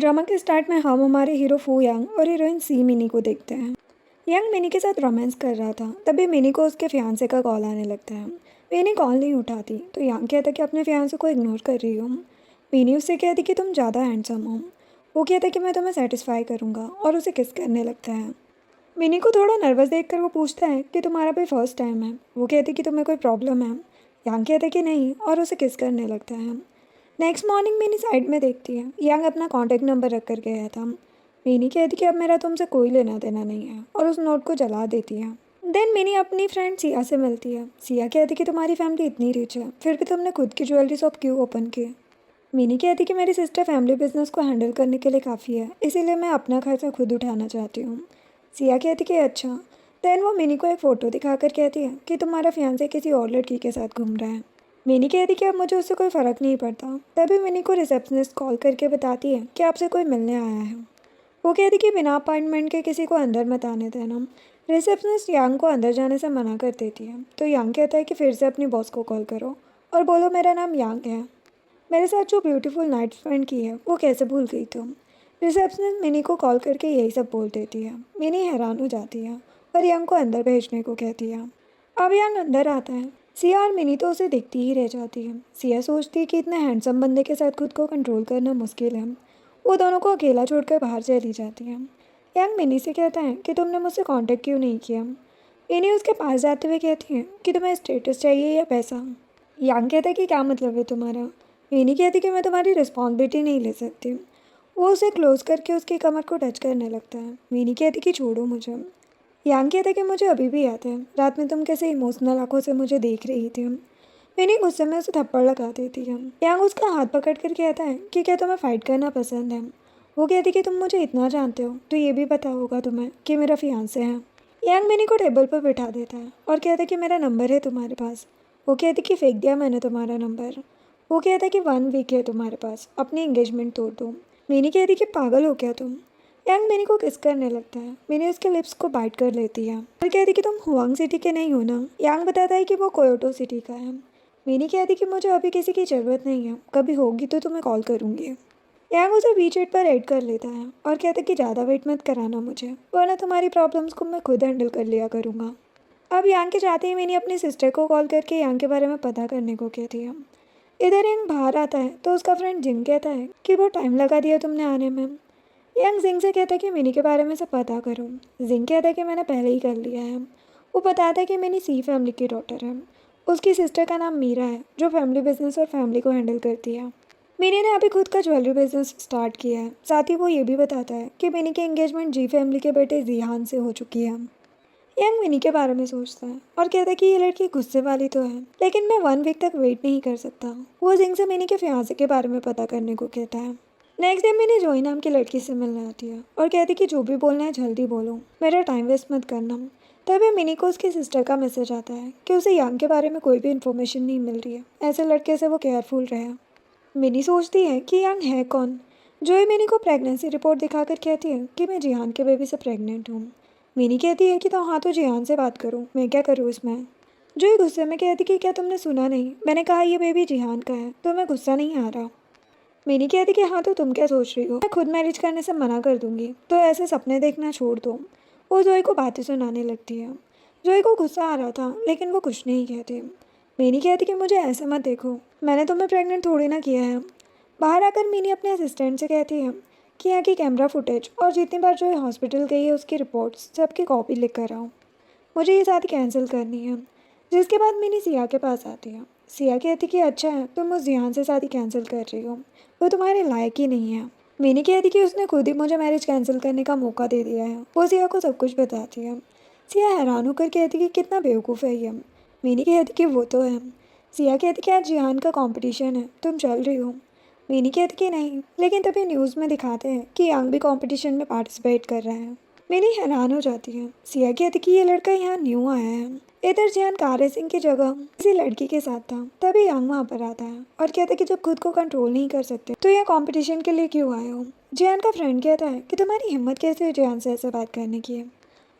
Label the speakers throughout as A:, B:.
A: Drama के start में हम हमारे हीरो फू यांग और हीरोइन सी मिनी को देखते हैं। यांग मिनी के साथ रोमांस कर रहा था, तभी मिनी को उसके फियांसे का कॉल आने लगता है। मिनी कॉल नहीं उठाती तो यांग कहता कि अपने फियांसे को इग्नोर कर रही हूँ। मिनी उससे कहती कि तुम ज़्यादा हैंडसम हो। वो कहता कि मैं तुम्हें सेटिस्फाई करूँगा और उसे किस करने लगता है। मिनी को थोड़ा नर्वस देखकर वो पूछता है कि तुम्हारा भी फर्स्ट टाइम है। वो कहती कि तुम्हें कोई प्रॉब्लम है। यांग कहता कि नहीं और उसे किस करने लगता है। नेक्स्ट मॉर्निंग मिनी साइड में देखती है, यांग अपना कॉन्टैक्ट नंबर रख कर गया था। मिनी कहती कि अब मेरा तुमसे कोई लेना देना नहीं है और उस नोट को जला देती है। देन मिनी अपनी फ्रेंड सिया से मिलती है। सिया कहती कि तुम्हारी फैमिली इतनी रिच है, फिर भी तुमने खुद की ज्वेलरी शॉप क्यों ओपन की। मिनी कहती कि मेरी सिस्टर फैमिली बिजनेस को हैंडल करने के लिए काफ़ी है, इसीलिए मैं अपना खर्चा खुद उठाना चाहती हूँ। सिया कहती कि अच्छा। देन वो मिनी को एक फ़ोटो दिखाकर कहती है कि तुम्हारा फियांसे किसी और लड़की के साथ घूम रहा है। मिनी कहती कि अब मुझे उससे कोई फ़र्क नहीं पड़ता। तभी मिनी को रिसेप्शनिस्ट कॉल करके बताती है कि आपसे कोई मिलने आया है। वो कहती कि बिना अपॉइंटमेंट के किसी को अंदर मत आने देना। रिसेप्शनिस्ट यांग को अंदर जाने से मना कर देती है तो यांग कहता है कि फिर से अपनी बॉस को कॉल करो और बोलो मेरा नाम यांग है, मेरे साथ जो ब्यूटीफुल नाइट स्पेंड की है वो कैसे भूल गई तुम। रिसेप्शनिस्ट मिनी को कॉल करके यही सब बोल देती है। मिनी हैरान हो जाती है और यांग को अंदर भेजने को कहती है। अब यांग अंदर आता है। सिया और मिनी तो उसे देखती ही रह जाती है। सिया सोचती है कि इतने हैंडसम बंदे के साथ खुद को कंट्रोल करना मुश्किल है। वो दोनों को अकेला छोड़कर बाहर चली जाती है। यांग मिनी से कहता है कि तुमने मुझसे कांटेक्ट क्यों नहीं किया। मिनी उसके पास जाते हुए कहती है कि तुम्हें स्टेटस चाहिए या पैसा। यांग कहता है कि क्या मतलब है तुम्हारा। मिनी कहती कि मैं तुम्हारी रिस्पॉन्सिबिलिटी नहीं ले सकती। वो उसे क्लोज करके उसकी कमर को टच करने लगता है। मिनी कहती कि छोड़ो मुझे। यांग कहता कि मुझे अभी भी याद है रात में तुम कैसे इमोशनल आंखों से मुझे देख रही थी। मिनी गुस्से में उसे थप्पड़ लगा देती है। यांग उसका हाथ पकड़ कर कहता है कि क्या तुम्हें फ़ाइट करना पसंद है। वो कहती कि तुम मुझे इतना जानते हो तो ये भी पता होगा तुम्हें कि मेरा फियांसे है। यांग मिनी को टेबल पर बिठा देता है और कहता है कि मेरा नंबर है तुम्हारे पास। वो कहती कि फेंक दिया मैंने तुम्हारा नंबर। वो कहता है कि 1 वीक है तुम्हारे पास, अपनी एंगेजमेंट तोड़ दो। मिनी कहती कि पागल हो क्या तुम। यांग मिनी को किस करने लगता है। मिनी उसके लिप्स को बाइट कर लेती है और कहती कि तुम हुआंग सिटी के नहीं हो ना। यांग बताता है कि वो कोयोटो सिटी का है। मिनी कहती कि मुझे अभी किसी की ज़रूरत नहीं है, कभी होगी तो तुम्हें कॉल करूँगी। यांग उसे वीचैट पर ऐड कर लेता है और कहता है कि ज़्यादा वेट मत कराना मुझे, वरना तुम्हारी प्रॉब्लम्स को मैं खुद हैंडल कर लिया करूँगा। अब यांग के चाहते ही मिनी अपनी सिस्टर को कॉल करके यांग के बारे में पता करने को कहती है। इधर यांग बाहर आता है तो उसका फ्रेंड जिंग कहता है कि वो टाइम लगा दिया तुमने आने में। यांग जिंग से कहता है कि मिनी के बारे में सब पता करो। जिंग कहता है कि मैंने पहले ही कर लिया है। वो बताता है कि मिनी सी फैमिली की डॉटर है। उसकी सिस्टर का नाम मीरा है जो फैमिली बिजनेस और फैमिली को हैंडल करती है। मिनी ने अभी खुद का ज्वेलरी बिजनेस स्टार्ट किया है। साथ ही वो ये भी बताता है कि मिनी की एंगेजमेंट जी फैमिली के बेटे जिहान से हो चुकी है। यांग मिनी के बारे में सोचता है और कहता है कि ये लड़की गुस्से वाली तो है, लेकिन मैं 1 वीक तक वेट नहीं कर सकता। वो जिंग से मिनी के फियांसे के बारे में पता करने को कहता है। नेक्स्ट डे मिनी जोई नाम की लड़की से मिलने आती है और कहती कि जो भी बोलना है जल्दी बोलो, मेरा टाइम वेस्ट मत करना। तभी मिनी को उसकी सिस्टर का मैसेज आता है कि उसे यांग के बारे में कोई भी इन्फॉर्मेशन नहीं मिल रही है, ऐसे लड़के से वो केयरफुल रहे। मिनी सोचती है कि यांग है कौन। जोई मिनी को प्रेगनेंसी रिपोर्ट दिखाकर कहती है कि मैं जिहान के बेबी से प्रेग्नेंट हूँ। मिनी कहती है कि तो हाँ तो जिहान से बात करूँ, मैं क्या करूँ इसमें। जोई गुस्से में कहती कि क्या तुमने सुना नहीं, मैंने कहा ये बेबी जिहान का है, तो मैं गुस्सा नहीं आ रहा। मिनी कहती कि हाँ तो तुम क्या सोच रही हो, मैं खुद मैरिज करने से मना कर दूंगी, तो ऐसे सपने देखना छोड़ दो। वो जोई को बातें सुनाने लगती है। जोई को गुस्सा आ रहा था लेकिन वो कुछ नहीं कहती। मिनी कहती कि मुझे ऐसे मत देखो, मैंने तुम्हें प्रेग्नेंट थोड़ी ना किया है। बाहर आकर मिनी अपने असिस्टेंट से कहती है कि यहाँ की कैमरा फुटेज और जितनी बार जोई हॉस्पिटल गई है उसकी रिपोर्ट्स सबकी कॉपी लिख कर आओ, मुझे ये शादी कैंसिल करनी है। जिसके बाद मिनी सिया के पास आती है। सिया कहती कि अच्छा है तुम उस जिहान से शादी कैंसिल कर रही हो, वो तुम्हारे लायक ही नहीं है। मिनी कहती कि उसने खुद ही मुझे मैरिज कैंसिल करने का मौका दे दिया है। वो सिया को सब कुछ बताती है। सिया हैरान होकर कहती कि कितना बेवकूफ़ है ये। मिनी कहती कि वो तो है। सिया कहती कि आज जिहान का कंपटीशन है, तुम चल रही हो। मिनी कहती कि नहीं, लेकिन तभी न्यूज़ में दिखाते हैं कि यांग भी कंपटीशन में पार्टिसिपेट कर रहा है। मिनी हैरान हो जाती है। सिया कहती कि ये लड़का यहाँ न्यू आया है। इधर जिहान कार रेसिंग की जगह किसी लड़की के साथ था। तभी यांग वहाँ पर आता है और कहता है कि जब खुद को कंट्रोल नहीं कर सकते तो यह कंपटीशन के लिए क्यों आए हो। जिहान का फ्रेंड कहता है कि तुम्हारी हिम्मत कैसे हुई जिहान से ऐसे बात करने की।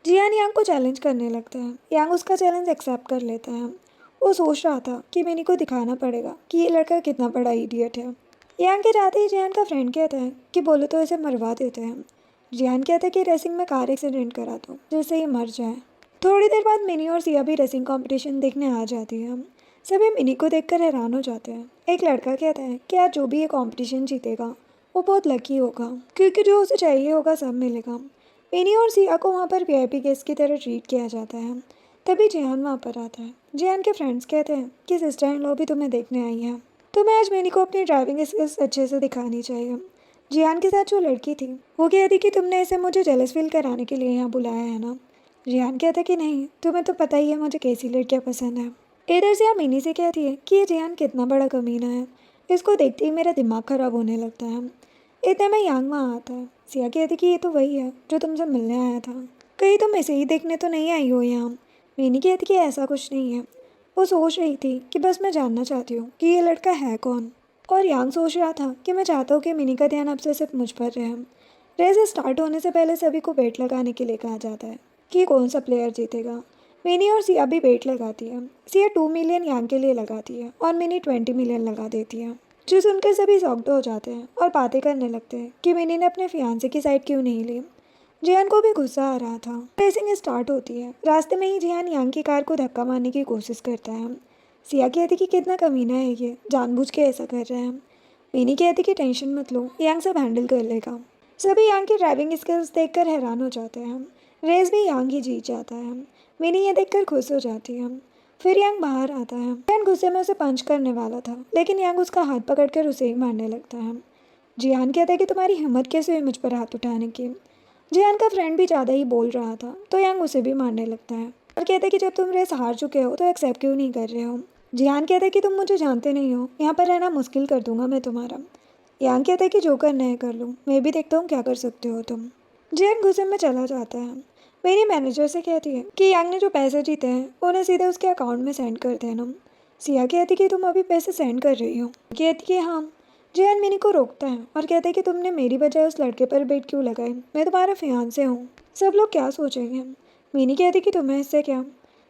A: जिहान यांग को चैलेंज करने लगता है। यांग उसका चैलेंज एक्सेप्ट कर लेता है। वो सोच रहा था कि मिनी को दिखाना पड़ेगा कि ये लड़का कितना बड़ा इडियट है। यांग के जाते ही जियान का फ्रेंड कहता है कि बोलो तो इसे मरवा देते हैं। जियान कहता है कि रेसिंग में कार एक्सीडेंट करा दो जिससे ये मर जाए। थोड़ी देर बाद मिनी और सिया भी रेसिंग कंपटीशन देखने आ जाती है। सभी मिनी को देखकर हैरान हो जाते हैं। एक लड़का कहता है कि आज जो भी ये कंपटीशन जीतेगा वो बहुत लकी होगा क्योंकि जो उसे चाहिए होगा सब मिलेगा। मिनी और सिया को वहाँ पर वीआईपी गेस्ट की तरह ट्रीट किया जाता है। तभी जियान वहाँ पर आता है। जियान के फ्रेंड्स कहते हैं कि सिस्टर इन लॉ भी तुम्हें देखने आई है। तुम्हें आज मिनी को अपनी ड्राइविंग स्किल्स अच्छे से दिखानी चाहिए। जियान के साथ जो लड़की थी वो कहती कि तुमने इसे मुझे जेलस फील कराने के लिए यहाँ बुलाया है ना। जियान कहता कि नहीं, तुम्हें तो पता ही है मुझे कैसी लड़कियाँ पसंद है। इधर से आप मिनी से कहती है कि ये जियान कितना बड़ा कमीना है, इसको देखते ही मेरा दिमाग ख़राब होने लगता है। इतने में यांग वहाँ आता है। सिया कहती कि ये तो वही है जो तुमसे मिलने आया था, कहीं तुम इसे ही देखने तो नहीं आई हो यहाँ। मिनी कहती कि ऐसा कुछ नहीं है। वो सोच रही थी कि बस मैं जानना चाहती हूँ कि ये लड़का है कौन। और यांग सोच रहा था कि मैं चाहता हूँ कि मिनी का ध्यान अब से सिर्फ मुझ पर रहे। रेस स्टार्ट होने से पहले सभी को बेट लगाने के लिए कहा जाता है कि कौन सा प्लेयर जीतेगा। मिनी और सिया भी बेट लगाती है। सिया 2 मिलियन यांग के लिए लगाती है और मिनी 20 मिलियन लगा देती है, जो सुनकर सभी शॉक्ड हो जाते हैं और बातें करने लगते हैं कि मिनी ने अपने फियांसे की साइड क्यों नहीं ली। जियान को भी गुस्सा आ रहा था। रेसिंग स्टार्ट होती है। रास्ते में ही जियान यांग की कार को धक्का मारने की कोशिश करता है। सिया कहती कि कितना कमीना है ये, जानबूझ के ऐसा कर रहे हैं। मिनी कहती कि टेंशन मत लो, यांग सब हैंडल कर लेगा। सभी यांग की ड्राइविंग स्किल्स देखकर हैरान हो जाते हैं। रेस भी यांग ही जीत जाता है। मिनी ये देखकर खुश हो जाती है। फिर यांग बाहर आता है। जियान गुस्से में उसे पंच करने वाला था, लेकिन यांग उसका हाथ पकड़कर उसे ही मारने लगता है। जियान कहता है कि तुम्हारी हिम्मत कैसे हुई मुझ पर हाथ उठाने की। जियान का फ्रेंड भी ज़्यादा ही बोल रहा था तो यांग उसे भी मारने लगता है और कहता है कि जब तुम रेस हार चुके हो तो एक्सेप्ट क्यों नहीं कर रहे हो। जियान कहता है कि तुम मुझे जानते नहीं हो, यहाँ पर रहना मुश्किल कर दूंगा मैं तुम्हारा। यांग कहता है कि जो करना है कर लो, मैं भी देखता हूँ क्या कर सकते हो तुम। जियान गुस्से में चला जाता है। मेरी मैनेजर से कहती है कि यांग ने जो पैसे जीते हैं उन्हें सीधे उसके अकाउंट में सेंड कर देना। सिया कहती कि तुम अभी पैसे सेंड कर रही हो। कहती कि हाँ। जियान मिनी को रोकता है और कहता है कि तुमने मेरी बजाय उस लड़के पर बेट क्यों लगाई, मैं तुम्हारा फियांसे हूँ, सब लोग क्या सोचेंगे। मिनी कहती कि तुम्हें इससे क्या।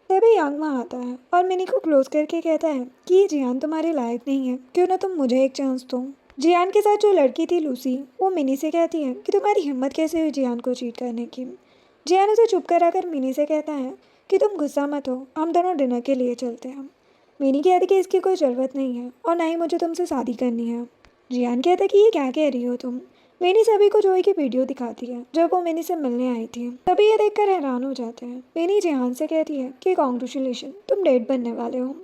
A: तभी यांग वहाँ आता है और मिनी को क्लोज करके कहता है कि ये जियान तुम्हारे लायक नहीं है, क्यों ना तुम मुझे एक चांस दो। जियान के साथ जो लड़की थी लूसी, वो मिनी से कहती है कि तुम्हारी हिम्मत कैसे हुई जियान को चीट करने की। जियान उसे चुप कराकर मिनी से कहता है कि तुम गुस्सा मत हो, हम दोनों डिनर के लिए चलते हैं। मिनी कहती कि इसकी कोई ज़रूरत नहीं है और ना ही मुझे तुमसे शादी करनी है। जियान कहता है कि ये क्या कह रही हो तुम। मिनी सभी को जोई की वीडियो दिखाती है जब वो मिनी से मिलने आई थी। सभी ये देखकर हैरान हो जाते हैं। मिनी जियान से कहती है कि कॉन्ग्रेचुलेशन, तुम डेट बनने वाले हो।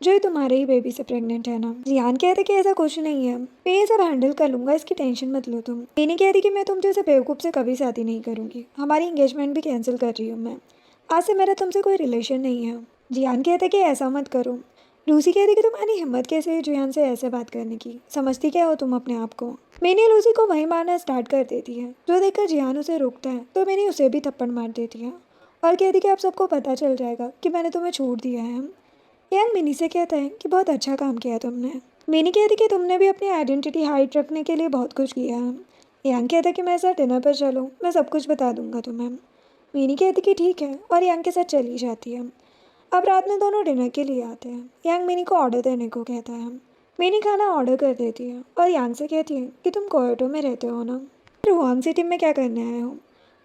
A: जो तुम्हारे ही बेबी से प्रेग्नेंट है ना। जियान कहते कि ऐसा कुछ नहीं है, मैं ये सब हैंडल कर लूंगा, इसकी टेंशन मत लो तुम। मिनी कहती कि मैं तुम जैसे बेवकूफ़ से कभी शादी नहीं करूँगी, हमारी इंगेजमेंट भी कैंसिल कर रही हूँ मैं, आज से मेरा तुमसे कोई रिलेशन नहीं है। जियान कहते कि ऐसा मत करो। लूसी कहती कि तुम्हारी हिम्मत कैसे है जियान से ऐसे बात करने की, समझती क्या हो तुम अपने आप को। मिनी लूसी को वहीं मारना स्टार्ट कर देती है, जो देखकर जियान उसे रोकता है तो मिनी उसे भी थप्पड़ मार देती है और कहती कि अब सबको पता चल जाएगा कि मैंने तुम्हें छोड़ दिया है। यांग मिनी से कहता है कि बहुत अच्छा काम किया तुमने। मिनी कहती कि तुमने भी अपनी आइडेंटिटी हाइड रखने के लिए बहुत कुछ किया है। यांग कहता है कि मेरे साथ डिनर पर चलो, मैं सब कुछ बता दूंगा तुम्हें। मिनी कहती कि ठीक है और यांग के साथ चली जाती है। अब रात में दोनों डिनर के लिए आते हैं। यांग मिनी को ऑर्डर देने को कहता है। मिनी खाना ऑर्डर कर देती है और यांग से कहती है कि तुम कोयोटो में रहते हो ना, फिर हुआंग सिटी में क्या करने आए हो।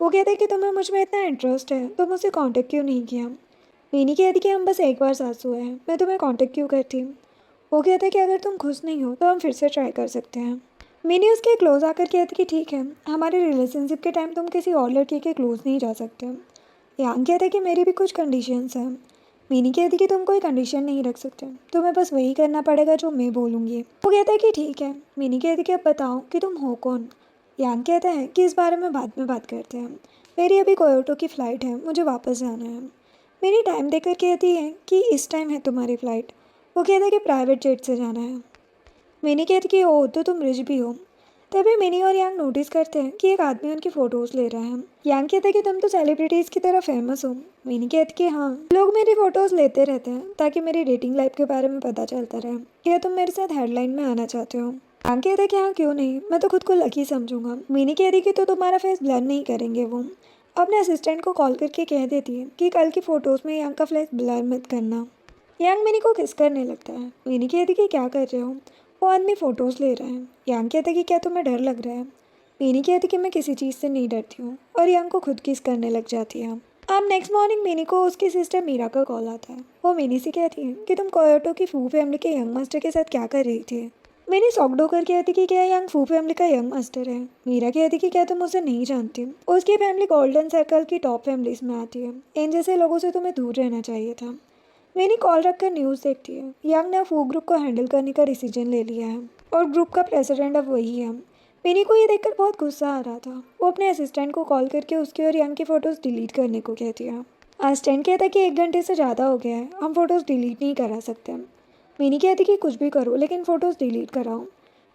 A: वो कहते हैं कि तुम्हें मुझ में इतना इंटरेस्ट है तो मुझसे कांटेक्ट क्यों नहीं किया। मिनी कहती कि हम बस एक बार साथ सोए हैं, मैं तुम्हें कांटेक्ट क्यों करती। वो कहते हैं कि अगर तुम खुश नहीं हो तो हम फिर से ट्राई कर सकते हैं। मिनी उसके क्लोज आकर कहती कि ठीक है, हमारे रिलेशनशिप के टाइम तुम किसी और लड़के के क्लोज नहीं जा सकते। यांग कहते हैं कि मेरी भी कुछ कंडीशंस हैं। मिनी कहती कि तुम कोई कंडीशन नहीं रख सकते, तुम्हें बस वही करना पड़ेगा जो मैं बोलूँगी। वो कहता है कि ठीक है। मिनी कहती कि अब बताओ कि तुम हो कौन। यांग कहता है कि इस बारे में बाद में बात करते हैं, मेरी अभी कोयोटो की फ़्लाइट है, मुझे वापस जाना है। मिनी टाइम देखकर कहती है कि इस टाइम है तुम्हारी फ़्लाइट। वो कहता है कि प्राइवेट जेट से जाना है। मिनी कहती कि ओह तो तुम रिच भी हो। तभी मिनी और यांग नोटिस करते हैं कि एक आदमी उनकी फ़ोटोज़ ले रहा है। यांग कहता है कि तुम तो सेलिब्रिटीज़ की तरह फेमस हो। मिनी कहती कि हाँ, लोग मेरी फ़ोटोज़ लेते रहते हैं ताकि मेरी डेटिंग लाइफ के बारे में पता चलता रहे। क्या तुम मेरे साथ हेडलाइन में आना चाहते हो। यांग कहता है कि हाँ क्यों नहीं, मैं तो खुद को लकी समझूंगा। मिनी कहती कि तो तुम्हारा फेस ब्लर नहीं करेंगे वो। अपने असिस्टेंट को कॉल करके कह देती है कि कल की फ़ोटोज़ में यांग का फेस ब्लर मत करना। यांग मिनी को किस करने लगता है। मिनी कहती कि क्या कर रहे हो। वो आदमी फ़ोटोज़ ले रहा है। यांग कहता है कि क्या तुम्हें डर लग रहा है? मिनी कहती कि मैं किसी चीज़ से नहीं डरती हूँ और यांग को खुद किस करने लग जाती है। अब नेक्स्ट मॉर्निंग मिनी को उसकी सिस्टर मीरा का कॉल आता है। वो मिनी से कहती है कि तुम कोयोटो की फू फैमिली के यंग मास्टर के साथ क्या कर रही थी? मिनी शॉक्ड होकर कहती कि क्या यांग फू फैमिली का यंग मास्टर है? मीरा कहती कि क्या तुम उसे नहीं जानती? उसकी फैमिली गोल्डन सर्कल की टॉप फैमिलीज में आती है। इन जैसे लोगों से तुम्हें दूर रहना चाहिए था। मिनी कॉल रखकर न्यूज़ देखती है। यांग ने फू ग्रुप को हैंडल करने का डिसीजन ले लिया है और ग्रुप का प्रेसिडेंट अब वही है। मिनी को ये देखकर बहुत गुस्सा आ रहा था। वो अपने असिस्टेंट को कॉल करके उसकी और यांग की फ़ोटोज़ डिलीट करने को कहती है। असिस्टेंट कहता है कि 1 घंटे से ज़्यादा हो गया है, हम फ़ोटोज़ डिलीट नहीं करा सकते। मिनी कहती कि कुछ भी करो लेकिन फ़ोटोज़ डिलीट कराओ।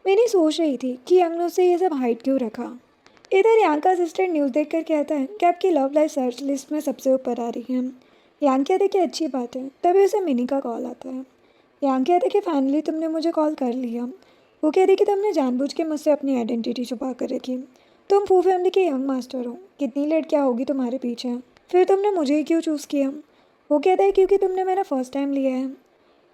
A: मिनी सोच रही थी कि यांग ने उससे ये सब हाइड क्यों रखा। इधर यांग का असिस्टेंट न्यूज़ देखकर कहता है कि आपकी लव लाइफ सर्च लिस्ट में सबसे ऊपर आ रही है। यांग कहते कि अच्छी बात है। तभी उसे मिनी का कॉल आता है। यांग कहते कि फाइनली तुमने मुझे कॉल कर लिया। वो कहती कि तुमने जानबूझ के मुझसे अपनी आइडेंटिटी छुपा कर रखी। तुम फू फैमिली के यंग मास्टर हो। कितनी लड़कियाँ होगी तुम्हारे पीछे, फिर तुमने मुझे ही क्यों चूज़ किया? वो कहता है क्योंकि तुमने मेरा फर्स्ट टाइम लिया है।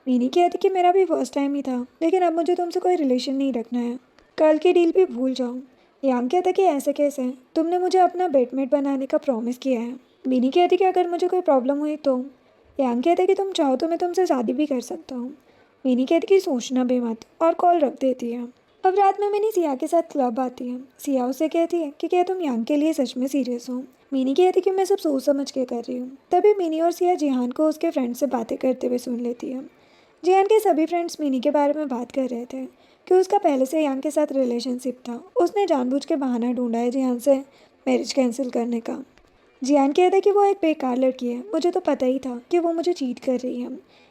A: मिनी कहती कि मेरा भी फर्स्ट टाइम ही था, लेकिन अब मुझे तुमसे कोई रिलेशन नहीं रखना है। कल की डील भी भूल जाओ। यांग कहता कि ऐसे कैसे? तुमने मुझे अपना बेडमेट बनाने का प्रॉमिस किया है। मिनी कहती कि अगर मुझे कोई प्रॉब्लम हुई तो? यांग कहता कि तुम चाहो तो मैं तुमसे शादी भी कर सकता हूँ। मिनी कहती कि सोचना भी मत और कॉल रख देती है। अब रात में मिनी सिया के साथ क्लब आती है। सिया उससे कहती है कि क्या तुम यांग के लिए सच में सीरियस हो? मिनी कहती कि मैं सब सोच समझ के कर रही हूँ। तभी मिनी और सिया जिहान को उसके फ्रेंड से बातें करते हुए सुन लेती है। जिहान के सभी फ्रेंड्स मिनी के बारे में बात कर रहे थे कि उसका पहले से यांग के साथ रिलेशनशिप था। उसने जानबूझ के बहाना ढूंढा है जिहान से मैरिज कैंसिल करने का। जियान कहता है कि वो एक बेकार लड़की है, मुझे तो पता ही था कि वो मुझे चीट कर रही है।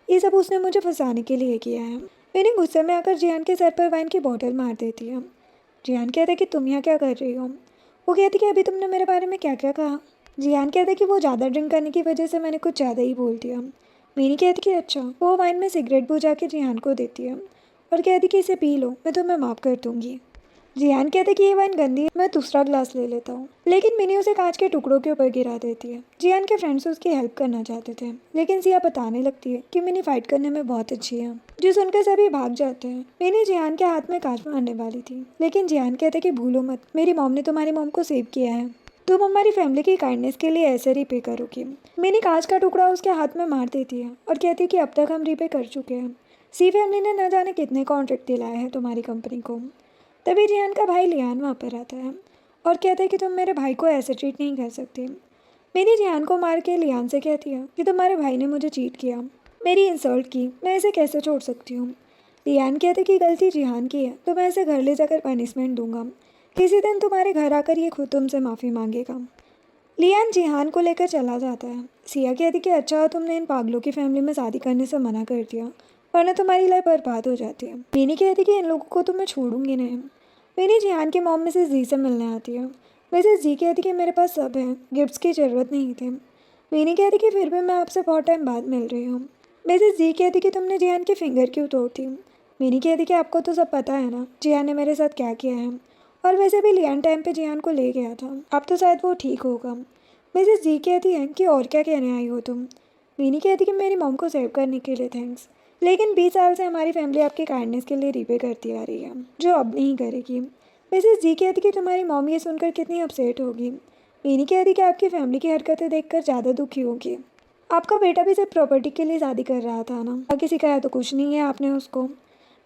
A: ये सब उसने मुझे फंसाने के लिए किया है। मैंने गुस्से में आकर जियान के सर पर वाइन की बोतल मार देती है। जियान कहता है कि तुम यहाँ क्या कर रही हो? वो कहती कि अभी तुमने मेरे बारे में क्या क्या कहा? जियान कहता है कि वो ज़्यादा ड्रिंक करने की वजह से मैंने कुछ ज़्यादा ही बोल दिया। मेरी कहती कि अच्छा। वो वाइन में सिगरेट बुझा के जियान को देती है और कहती कि इसे पी लो, मैं तुम्हें माफ़ कर दूँगी। जियान कहते कि ये वाइन गंदी है, मैं दूसरा ग्लास ले लेता हूँ। लेकिन मिनी उसे कांच के टुकड़ों के ऊपर गिरा देती है। जियान के फ्रेंड्स उसकी हेल्प करना चाहते थे, लेकिन सिया बताने लगती है कि मिनी फाइट करने में बहुत अच्छी है, जो सुनकर सभी भाग जाते हैं। मिनी जियान के हाथ में कांच मारने वाली थी, लेकिन जियान कहते कि भूलो मत, मेरी मॉम ने तुम्हारी मॉम को सेव किया है, तुम हमारी फैमिली की काइंडनेस के लिए ऐसे रिपे करोगी। मिनी कांच का टुकड़ा उसके हाथ में मार देती है और कहती है कि अब तक हम रिपे कर चुके हैं। सी फैमिली ने न जाने कितने कॉन्ट्रैक्ट दिलाए हैं तुम्हारी कंपनी को। तभी जियान का भाई लियान वहाँ पर आता है और कहता है कि तुम मेरे भाई को ऐसे ट्रीट नहीं कर सकती। मेरी जियान को मार के लियान से कहती है कि तुम्हारे भाई ने मुझे चीट किया, मेरी इंसल्ट की, मैं इसे कैसे छोड़ सकती हूँ। लियान कहते कि गलती जिहान की है तो मैं इसे घर ले जाकर पनिशमेंट दूंगा। किसी दिन तुम्हारे घर आकर ये खुद तुमसे माफ़ी मांगेगा। लियान जिहान को लेकर चला जाता है। सिया कहती कि अच्छा तुमने इन पागलों की फैमिली में शादी करने से मना कर दिया, वरना तुम्हारी लाइफ बर्बाद हो जाती है। मीनी कहती कि इन लोगों को तो मैं छोड़ूंगी नहीं। मीनी जिहान की मॉम मिसेस जी से मिलने आती है। मिसेस जी कहती कि मेरे पास सब है, गिफ्ट्स की ज़रूरत नहीं थी। मीनी कहती कि फिर भी मैं आपसे बहुत टाइम बाद मिल रही हूँ। मिसेस जी कहती कि तुमने जिहान की फिंगर क्यों तोड़ दी? मीनी कहती कि आपको तो सब पता है ना जिहान ने मेरे साथ क्या किया है, और वैसे भी लियान टाइम पे जिहान को ले गया था, अब तो शायद वो ठीक होगा। मिसेस जी कहती है कि और क्या कहने आई हो तुम? मीनी कहती कि मेरी मॉम को सेव करने के लिए थैंक्स, लेकिन 20 साल से हमारी फैमिली आपकी काइंडनेस के लिए रिपे करती आ रही है, जो अब नहीं करेगी। मिसेस जी कहती कि तुम्हारी मॉम ये सुनकर कितनी अपसेट होगी। मीनी कहती कि आपकी फैमिली की हरकतें देखकर ज़्यादा दुखी होगी। आपका बेटा भी सिर्फ प्रॉपर्टी के लिए शादी कर रहा था ना, बाकी सिखाया तो कुछ नहीं है आपने उसको।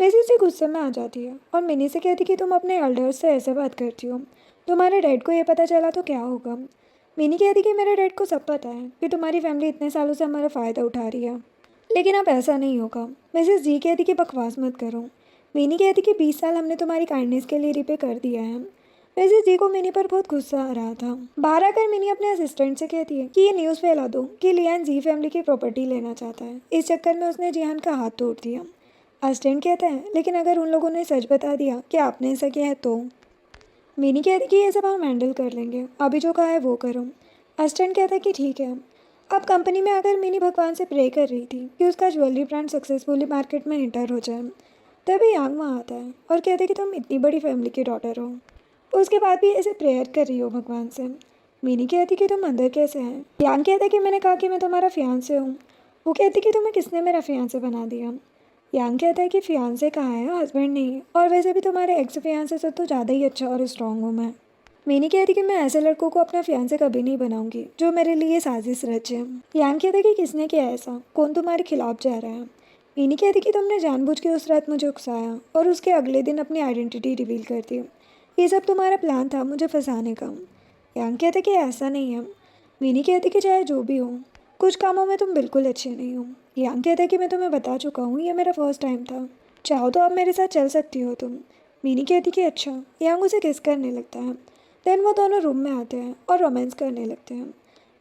A: मिसेस जी गुस्से में आ जाती है और मिनी से कहती कि तुम अपने एल्डर्स से ऐसे बात करती हो, तुम्हारे डैड को ये पता चला तो क्या होगा? मिनी कहती कि मेरे डैड को सब पता है कि तुम्हारी फैमिली इतने सालों से हमारा फ़ायदा उठा रही है, लेकिन अब ऐसा नहीं होगा। मिसेस जी कहती कि बकवास मत करो। मिनी कहती कि 20 साल हमने तुम्हारी काइंडनेस के लिए रिपे कर दिया है। मिसेस जी को मिनी पर बहुत गुस्सा आ रहा था। बाहर आकर मिनी अपने असिस्टेंट से कहती है कि ये न्यूज़ फैला दो कि लियान जी फैमिली की प्रॉपर्टी लेना चाहता है। इस चक्कर में उसने जिहान का हाथ तोड़ दिया। असिस्टेंट कहता है लेकिन अगर उन लोगों ने सच बता दिया कि आपने ऐसा किया है तो? मिनी कहती कि ये सब हम हैंडल कर लेंगे, अभी जो कहा है वो करो। असिस्टेंट कहता है कि ठीक है। अब कंपनी में आकर मिनी भगवान से प्रे कर रही थी कि उसका ज्वेलरी ब्रांड सक्सेसफुली मार्केट में एंटर हो जाए। तभी यांग वहाँ आता है और कहते कि तुम इतनी बड़ी फैमिली की डॉटर हो, उसके बाद भी ऐसे प्रेयर कर रही हो भगवान से। मिनी कहती कि तुम अंदर कैसे हैं? यांग कहता कि मैंने कहा कि मैं तुम्हारा फियांसे हूँ। वो कहती कि तुम्हें किसने मेरा फियांसे बना दिया? यांग कहता है कि फियांसे कहाँ है, हस्बैंड नहीं है, और वैसे भी तुम्हारे एक्स फियांसे से तो ज़्यादा ही अच्छा और स्ट्रॉन्ग हूँ मैं। मिनी कहती कि मैं ऐसे लड़कों को अपना फियांसे कभी नहीं बनाऊंगी जो मेरे लिए साजिश रचे। यांग कहता कि किसने किया ऐसा, कौन तुम्हारे खिलाफ जा रहा है। मिनी कहती कि तुमने जानबूझ के उस रात मुझे उकसाया और उसके अगले दिन अपनी आइडेंटिटी रिवील कर दी। ये सब तुम्हारा प्लान था मुझे फंसाने का। यांग कहते कि ऐसा नहीं है। मिनी कहती कि चाहे जो भी हो, कुछ कामों में तुम बिल्कुल अच्छे नहीं हो। यांग कहता कि मैं तुम्हें बता चुका हूँ, ये मेरा फर्स्ट टाइम था, चाहो तो आप मेरे साथ चल सकती हो तुम। मिनी कहती कि अच्छा। यांग उसे किस करने लगता है। देन वो दोनों रूम में आते हैं और रोमांस करने लगते हैं।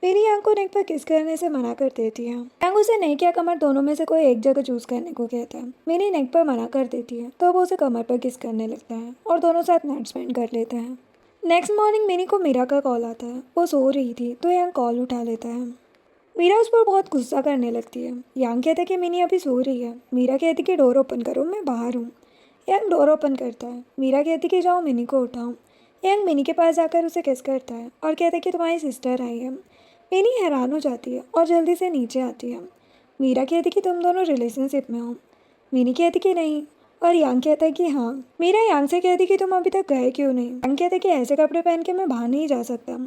A: मेरी यांग को नेक पर किस करने से मना कर देती है। यांग उसे नेक या कमर दोनों में से कोई एक जगह चूज करने को कहता है। मेरी नेक पर मना कर देती है तो वो उसे कमर पर किस करने लगता है और दोनों साथ नाइट स्पेंड कर लेते हैं। नेक्स्ट मॉर्निंग मिनी को मीरा का कॉल आता है। वो सो रही थी तो यांग कॉल उठा लेता है। मीरा उस पर बहुत गुस्सा करने लगती है। यांग कहता है कि मिनी अभी सो रही है। मीरा कहती कि डोर ओपन करो, मैं बाहर हूँ। यांग डोर ओपन करता है। मीरा कहती कि जाओ मिनी को उठाओ। यांग मिनी के पास जाकर उसे किस करता है और कहता है कि तुम्हारी सिस्टर आई है। मिनी हैरान हो जाती है और जल्दी से नीचे आती है। मीरा कहती कि तुम दोनों रिलेशनशिप में हो। मिनी कहती कि नहीं, और यांग कहता है कि हाँ। मीरा यांग से कहती कि तुम अभी तक गए क्यों नहीं। यांग कहता है कि ऐसे कपड़े पहन के मैं बाहर नहीं जा सकता।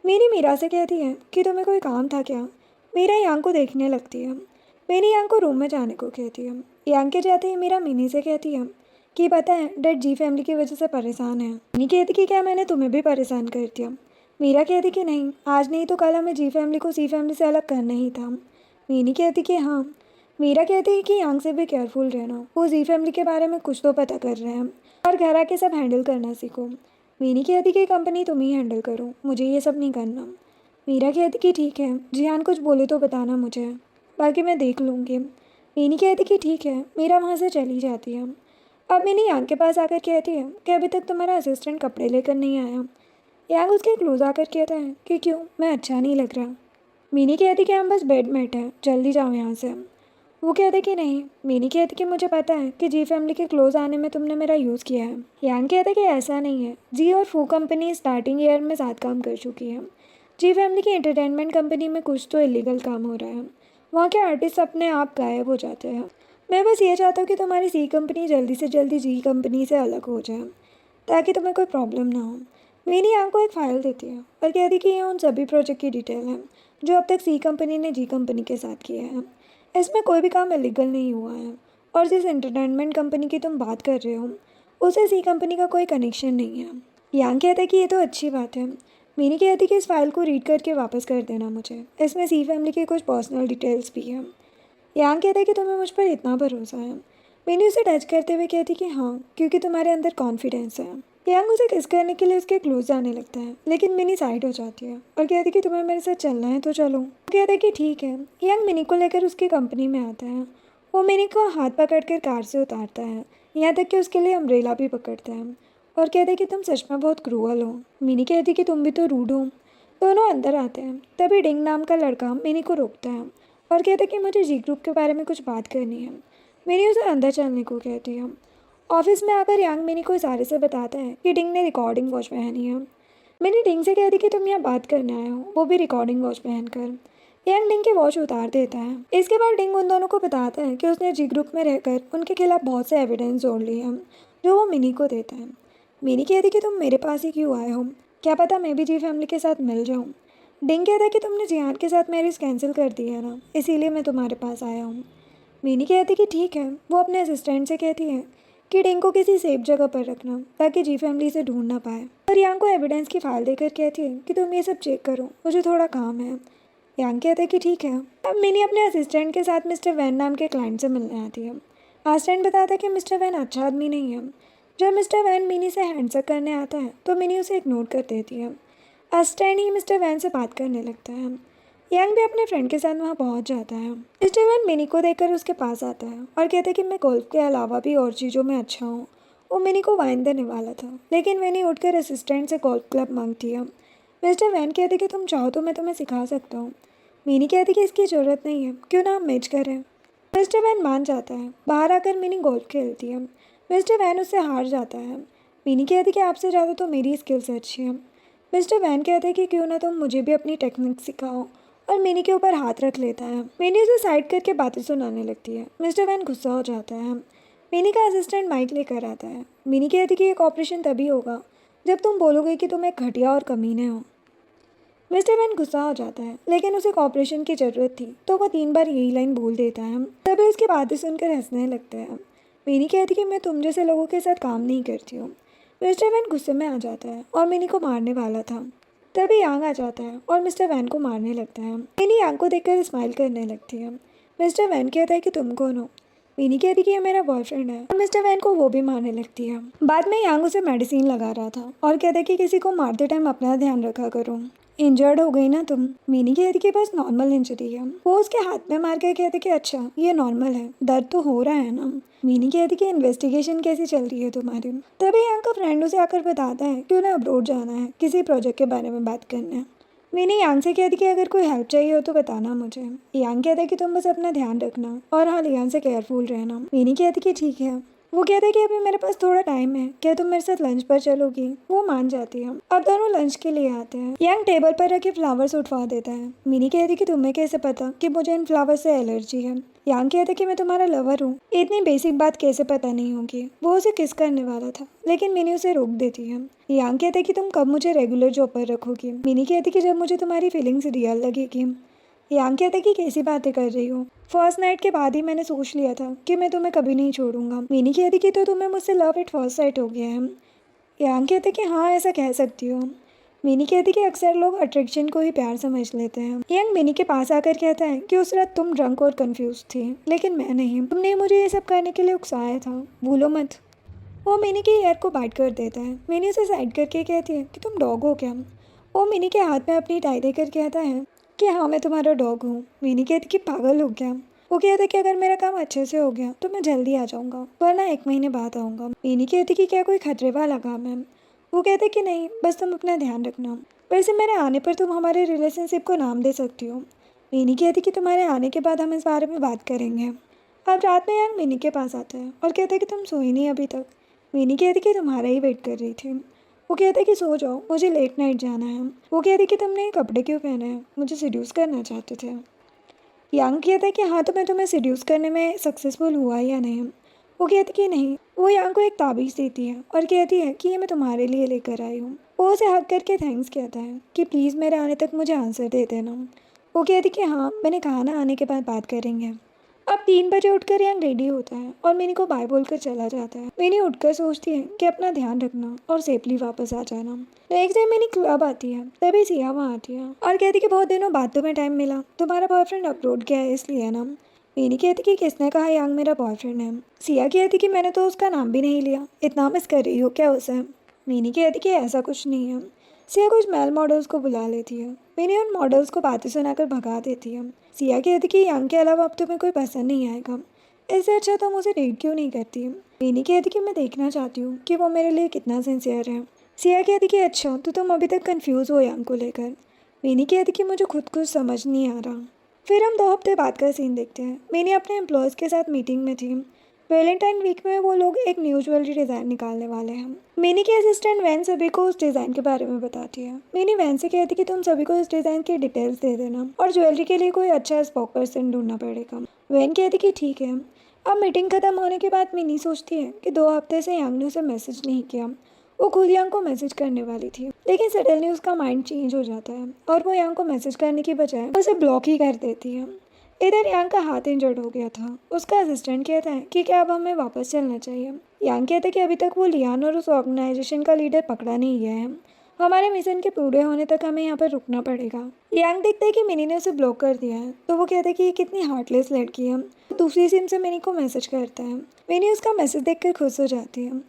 A: मेरी मीरा से कहती है कि तुम्हें कोई काम था क्या। मीरा यांग को देखने लगती है। मिनी यांग को रूम में जाने को कहती है। यांग के जाते ही मीरा मिनी से कहती है कि पता है डैड जी फैमिली की वजह से परेशान है। मिनी कहती कि क्या मैंने तुम्हें भी परेशान कर दिया। मीरा कहती कि नहीं, आज नहीं तो कल हमें जी फैमिली को सी फैमिली से अलग करना ही था। मिनी कहती कि हाँ। मीरा कहती है कि यांग से भी केयरफुल रहना, वो जी फैमिली के बारे में कुछ तो पता कर रहे हैं, और घर आके सब हैंडल करना सीखो। मिनी कहती कि कंपनी तुम ही हैंडल करो, मुझे ये सब नहीं करना। मीरा कहती कि ठीक है, जियान कुछ बोले तो बताना मुझे, बाकी मैं देख लूँगी। मिनी कहती कि ठीक है। मीरा वहाँ से चली जाती है। अब मिनी यांग के पास आकर कहती है कि अभी तक तुम्हारा असिस्टेंट कपड़े लेकर नहीं आया। यांग उसके क्लोज आकर कहता है कि क्यों, मैं अच्छा नहीं लग रहा। मिनी कहती कि हम बस बेडमेट हैं, जल्दी जाओ यहाँ से। वो कहते कि नहीं। मिनी कहती कि मुझे पता है कि जी फैमिली के क्लोज आने में तुमने मेरा यूज़ किया है। यांग कहते कि ऐसा नहीं है, जी और फू कंपनी स्टार्टिंग ईयर में साथ काम कर चुकी है। जी फैमिली की एंटरटेनमेंट कंपनी में कुछ तो इलीगल काम हो रहा है, वहाँ के आर्टिस्ट अपने आप गायब हो जाते हैं। मैं बस ये चाहता हूँ कि तुम्हारी सी कंपनी जल्दी से जल्दी जी कंपनी से अलग हो जाए, ताकि तुम्हें कोई प्रॉब्लम ना हो। मेरी आँख को एक फ़ाइल देती है और कहती कि ये उन सभी प्रोजेक्ट की डिटेल है जो अब तक सी कंपनी ने जी कंपनी के साथ किया है। इसमें कोई भी काम इलीगल नहीं हुआ है, और जिस एंटरटेनमेंट कंपनी की तुम बात कर रहे हो उसे सी कंपनी का कोई कनेक्शन नहीं है। यांग कहता है कि ये तो अच्छी बात है। मेरी कहती कि इस फाइल को रीड करके वापस कर देना मुझे, इसमें सी फैमिली की कुछ पर्सनल डिटेल्स भी हैं। यांग कहता है कि तुम्हें मुझ पर इतना भरोसा है। मैंने उसे टच करते हुए कहती कि हाँ, क्योंकि तुम्हारे अंदर कॉन्फिडेंस है। यांग उसे किस करने के लिए उसके क्लोज जाने लगता है, लेकिन मिनी साइड हो जाती है और कहती कि तुम्हें मेरे साथ चलना है तो चलो। वो कहता है कि ठीक है। यांग मिनी को लेकर उसकी कंपनी में आता है। वो मिनी को हाथ पकड़कर कार से उतारता है, यहाँ तक कि उसके लिए अम्ब्रेला भी पकड़ता है, और कहते कि तुम सच में बहुत क्रूअल हो। मिनी कहती कि तुम भी तो रूड हो। दोनों अंदर आते हैं। तभी डिंग नाम का लड़का मिनी को रोकता है और कहता कि मुझे जी ग्रुप के बारे में कुछ बात करनी है। मिनी उसे अंदर चलने को कहती है। ऑफिस में आकर यांग मिनी को इशारे से बताता है कि डिंग ने रिकॉर्डिंग वॉच पहनी है। मिनी डिंग से कहती कि तुम यहाँ बात करने आए हो, वो भी रिकॉर्डिंग वॉच पहनकर। यांग डिंग की वॉच उतार देता है। इसके बाद डिंग उन दोनों को बताता है कि उसने जी ग्रुप में रहकर उनके खिलाफ बहुत से एविडेंस जोड़ लिए हैं, जो वो मिनी को देता है। मिनी कहती कि तुम मेरे पास ही क्यों आए हो, क्या पता मैं भी जी फैमिली के साथ मिल जाऊँ। डिंग कहता है कि तुमने जियान के साथ मैरिज कैंसिल कर दी है ना, इसीलिए मैं तुम्हारे पास आया हूँ। मिनी कहती कि ठीक है। वो अपने असिस्टेंट से कहती है कि डिंग को किसी सेफ जगह पर रखना, ताकि जी फैमिली से ढूंढ ना पाए, और यांग को एविडेंस की फाइल देकर कहती है कि तुम ये सब चेक करो, मुझे थोड़ा काम है। यांग कहते हैं कि ठीक है। अब मिनी अपने असिस्टेंट के साथ मिस्टर वैन नाम के क्लाइंट से मिलने आती है। असिस्टेंट बताता है कि मिस्टर वैन अच्छा आदमी नहीं है। जब मिस्टर वैन मिनी से हैंडशेक करने आता है तो मिनी उसे इग्नोर कर देती है। असिस्टेंट ही मिस्टर वैन से बात करने लगता है। यांग भी अपने फ्रेंड के साथ वहाँ पहुँच जाता है। मिस्टर वैन मिनी को देखकर उसके पास आता है और कहते हैं कि मैं गोल्फ के अलावा भी और चीज़ों में अच्छा हूँ। वो मिनी को वाइन देने वाला था, लेकिन मिनी उठकर असिस्टेंट से गोल्फ क्लब मांगती है। मिस्टर वैन कहते कि तुम चाहो तो मैं तुम्हें सिखा सकता हूँ। मिनी कहती कि इसकी ज़रूरत नहीं है, क्यों ना हम मैच करें। मिस्टर वैन मान जाता है। बाहर आकर मिनी गोल्फ खेलती है। मिस्टर वैन उससे हार जाता है। मिनी कहती कि आपसे ज़्यादा तो मेरी स्किल्स अच्छी हैं। मिस्टर वैन कहते हैं कि क्यों ना तुम मुझे भी अपनी टेक्निक सिखाओ और मिनी के ऊपर हाथ रख लेता है। मिनी उसे साइड करके बातें सुनाने लगती है। मिस्टर वैन गुस्सा हो जाता है। मिनी का असिस्टेंट माइक लेकर आता है। मिनी कहती कि एक ऑपरेशन तभी होगा जब तुम बोलोगे कि तुम एक घटिया और कमीने हो। मिस्टर वैन गुस्सा हो जाता है, लेकिन उसे ऑपरेशन की ज़रूरत थी तो वो 3 बार यही लाइन बोल देता है। तभी उसकी बातें सुनकर हंसने लगता है। मिनी कहती कि मैं तुम जैसे लोगों के साथ काम नहीं करती हूँ। मिस्टर वैन गुस्से में आ जाता है और मिनी को मारने वाला था। तभी यांग आ जाता है और मिस्टर वैन को मारने लगता है। मिनी यांग को देखकर स्माइल करने लगती है। मिस्टर वैन कहता है कि तुम कौन हो। मिनी कहती कि ये मेरा बॉयफ्रेंड है और मिस्टर वैन को वो भी मारने लगती है। बाद में यांग उसे मेडिसिन लगा रहा था और कहता है कि किसी को मारते टाइम अपना ध्यान रखा करो। इंजर्ड हो गई ना तुम। मिनी कहती कि बस नॉर्मल इंजरी है। वो उसके हाथ में मार कर कहते कि अच्छा ये नॉर्मल है, दर्द तो हो रहा है ना। मिनी कहती कि इन्वेस्टिगेशन कैसी चल रही है तुम्हारी। तभी यहाँ का फ्रेंड उसे आकर बताता है कि उन्हें अब्रोड जाना है किसी प्रोजेक्ट के बारे में बात करने। मिनी यांग से कहती कि अगर कोई हेल्प चाहिए हो तो बताना मुझे। यांग कहता है कि तुम बस अपना ध्यान रखना और हाँ लियान से केयरफुल रहना। मिनी कहती कि ठीक है। वो कहता है कि अभी मेरे पास थोड़ा टाइम है, क्या तुम मेरे साथ लंच पर चलोगी। वो मान जाती है। अब दोनों लंच के लिए आते हैं। यांग टेबल पर रखे फ्लावर्स उठवा देता है। मिनी कहती है कि तुम्हें कैसे पता कि मुझे इन फ्लावर्स से एलर्जी है। यांग कहता है कि मैं तुम्हारा लवर हूँ, इतनी बेसिक बात कैसे पता नहीं होगी। वो उसे किस करने वाला था, लेकिन मिनी उसे रोक देती है। यांग कहता है कि तुम कब मुझे रेगुलर जॉब पर रखोगी। मिनी कहती कि जब मुझे तुम्हारी फीलिंग्स रियल लगेगी। यांग कहता है कि कैसी बातें कर रही हो, फर्स्ट नाइट के बाद ही मैंने सोच लिया था कि मैं तुम्हें कभी नहीं छोड़ूंगा। मिनी कहती कि तो तुम्हें मुझसे लव एट फर्स्ट साइट हो गया है। यांग कहते कि हाँ ऐसा कह सकती हो। मिनी कहती कि अक्सर लोग अट्रैक्शन को ही प्यार समझ लेते हैं। यांग मिनी के पास आकर कहता है कि उस रात तुम ड्रंक और कंफ्यूज थी, लेकिन मैं नहीं। तुमने मुझे ये सब करने के लिए उकसाया था, भूलो मत। वो मिनी के ईयर को बाइट कर देता है। मिनी उसे साइड करके कहती है कि तुम डॉग हो क्या। वो मिनी के हाथ में अपनी टाई देकर कहता है कि हाँ मैं तुम्हारा डॉग हूँ। मिनी कहती कि पागल हो क्या। वो कहता कि अगर मेरा काम अच्छे से हो गया तो मैं जल्दी आ जाऊँगा, वरना 1 महीने बाद आऊँगा। मिनी कहती कि क्या कोई खतरे वाला काम है। वो कहते कि नहीं, बस तुम अपना ध्यान रखना। वैसे मेरे आने पर तुम हमारे रिलेशनशिप को नाम दे सकती हो। मिनी कहती कि तुम्हारे आने के बाद हम इस बारे में बात करेंगे। अब रात में यांग मिनी के पास आता है और कहता है कि तुम सोई नहीं अभी तक। मिनी कहती कि तुम्हारा ही वेट कर रही थी। वो कहता है कि सो जाओ, मुझे लेट नाइट जाना है। वो कहती कि तुमने ये कपड़े क्यों पहने हैं, मुझे सीड्यूस करना चाहते थे। यांग कहता है कि हाँ तो मैं तुम्हें सीड्यूस करने में सक्सेसफुल हुआ या नहीं। वो कहती कि नहीं। वो यांग को एक ताबीज़ देती है और कहती है कि ये मैं तुम्हारे लिए लेकर आई हूँ। वो उसे हक करके थैंक्स कहता है कि प्लीज़ मेरे आने तक मुझे आंसर दे देना। वो कहती कि हाँ मैंने कहा ना आने के बाद बात करेंगे। अब 3 बजे उठकर यांग रेडी होता है और मिनी को बाय बोलकर चला जाता है। मिनी उठकर सोचती है कि अपना ध्यान रखना और सेफली वापस आ जाना। नेक्स्ट डे मिनी क्लब आती है। तभी सिया वहाँ आती है और कहती कि बहुत दिनों बाद तुम्हें टाइम मिला, तुम्हारा बॉयफ्रेंड अब्रोड गया है इसलिए ना। मिनी कहती कि किसने कहा यांग मेरा बॉयफ्रेंड है। सिया कहती कि मैंने तो उसका नाम भी नहीं लिया, इतना मिस कर रही हो क्या उसे। मिनी कहती कि ऐसा कुछ नहीं है। सिया कुछ मेल मॉडल्स को बुला लेती है। मिनी उन मॉडल्स को बातें सुनाकर भगा देती है। सिया कहती कि यांग के अलावा अब तुम्हें कोई पसंद नहीं आएगा, इससे अच्छा तुम उसे डेट क्यों नहीं करती। मिनी कहती कि मैं देखना चाहती हूँ कि वो मेरे लिए कितना सिंसियर है। सिया कहती कि अच्छा तो तुम अभी तक कंफ्यूज हो यांग को लेकर। मिनी कहती कि मुझे खुद कुछ समझ नहीं आ रहा। फिर हम 2 हफ्ते बाद का सीन देखते हैं। मिनी अपने एम्प्लॉयज़ के साथ मीटिंग में थी। वैलेंटाइन वीक में वो लोग एक न्यू ज्वेलरी डिज़ाइन निकालने वाले हैं। मिनी की असिस्टेंट वैन सभी को उस डिज़ाइन के बारे में बताती है। मिनी वैन से कहती कि तुम सभी को इस डिज़ाइन की डिटेल्स दे देना और ज्वेलरी के लिए कोई अच्छा स्पोक पर्सन ढूंढना पड़ेगा। वैन कहती कि ठीक है। अब मीटिंग खत्म होने के बाद मिनी सोचती है कि 2 हफ्ते से यांग ने उसे मैसेज नहीं किया। वो खुद यांग को मैसेज करने वाली थी, लेकिन सडनली उसका माइंड चेंज हो जाता है और वो यांग को मैसेज करने की बजाय उसे ब्लॉक ही कर देती है। इधर यांग का हाथ इंजर्ड हो गया था। उसका असिस्टेंट कहता है कि क्या अब हमें वापस चलना चाहिए। यांग कहता है कि अभी तक वो लियान और उस ऑर्गेनाइजेशन का लीडर पकड़ा नहीं गया है, हमारे मिशन के पूरे होने तक हमें यहाँ पर रुकना पड़ेगा। यांग देखता है कि मिनी ने उसे ब्लॉक कर दिया है, तो वो कहता है कि ये कितनी हार्टलेस लड़की है। दूसरी सिम से मिनी को मैसेज करता है। मिनी उसका मैसेज देखकर खुश हो जाती है।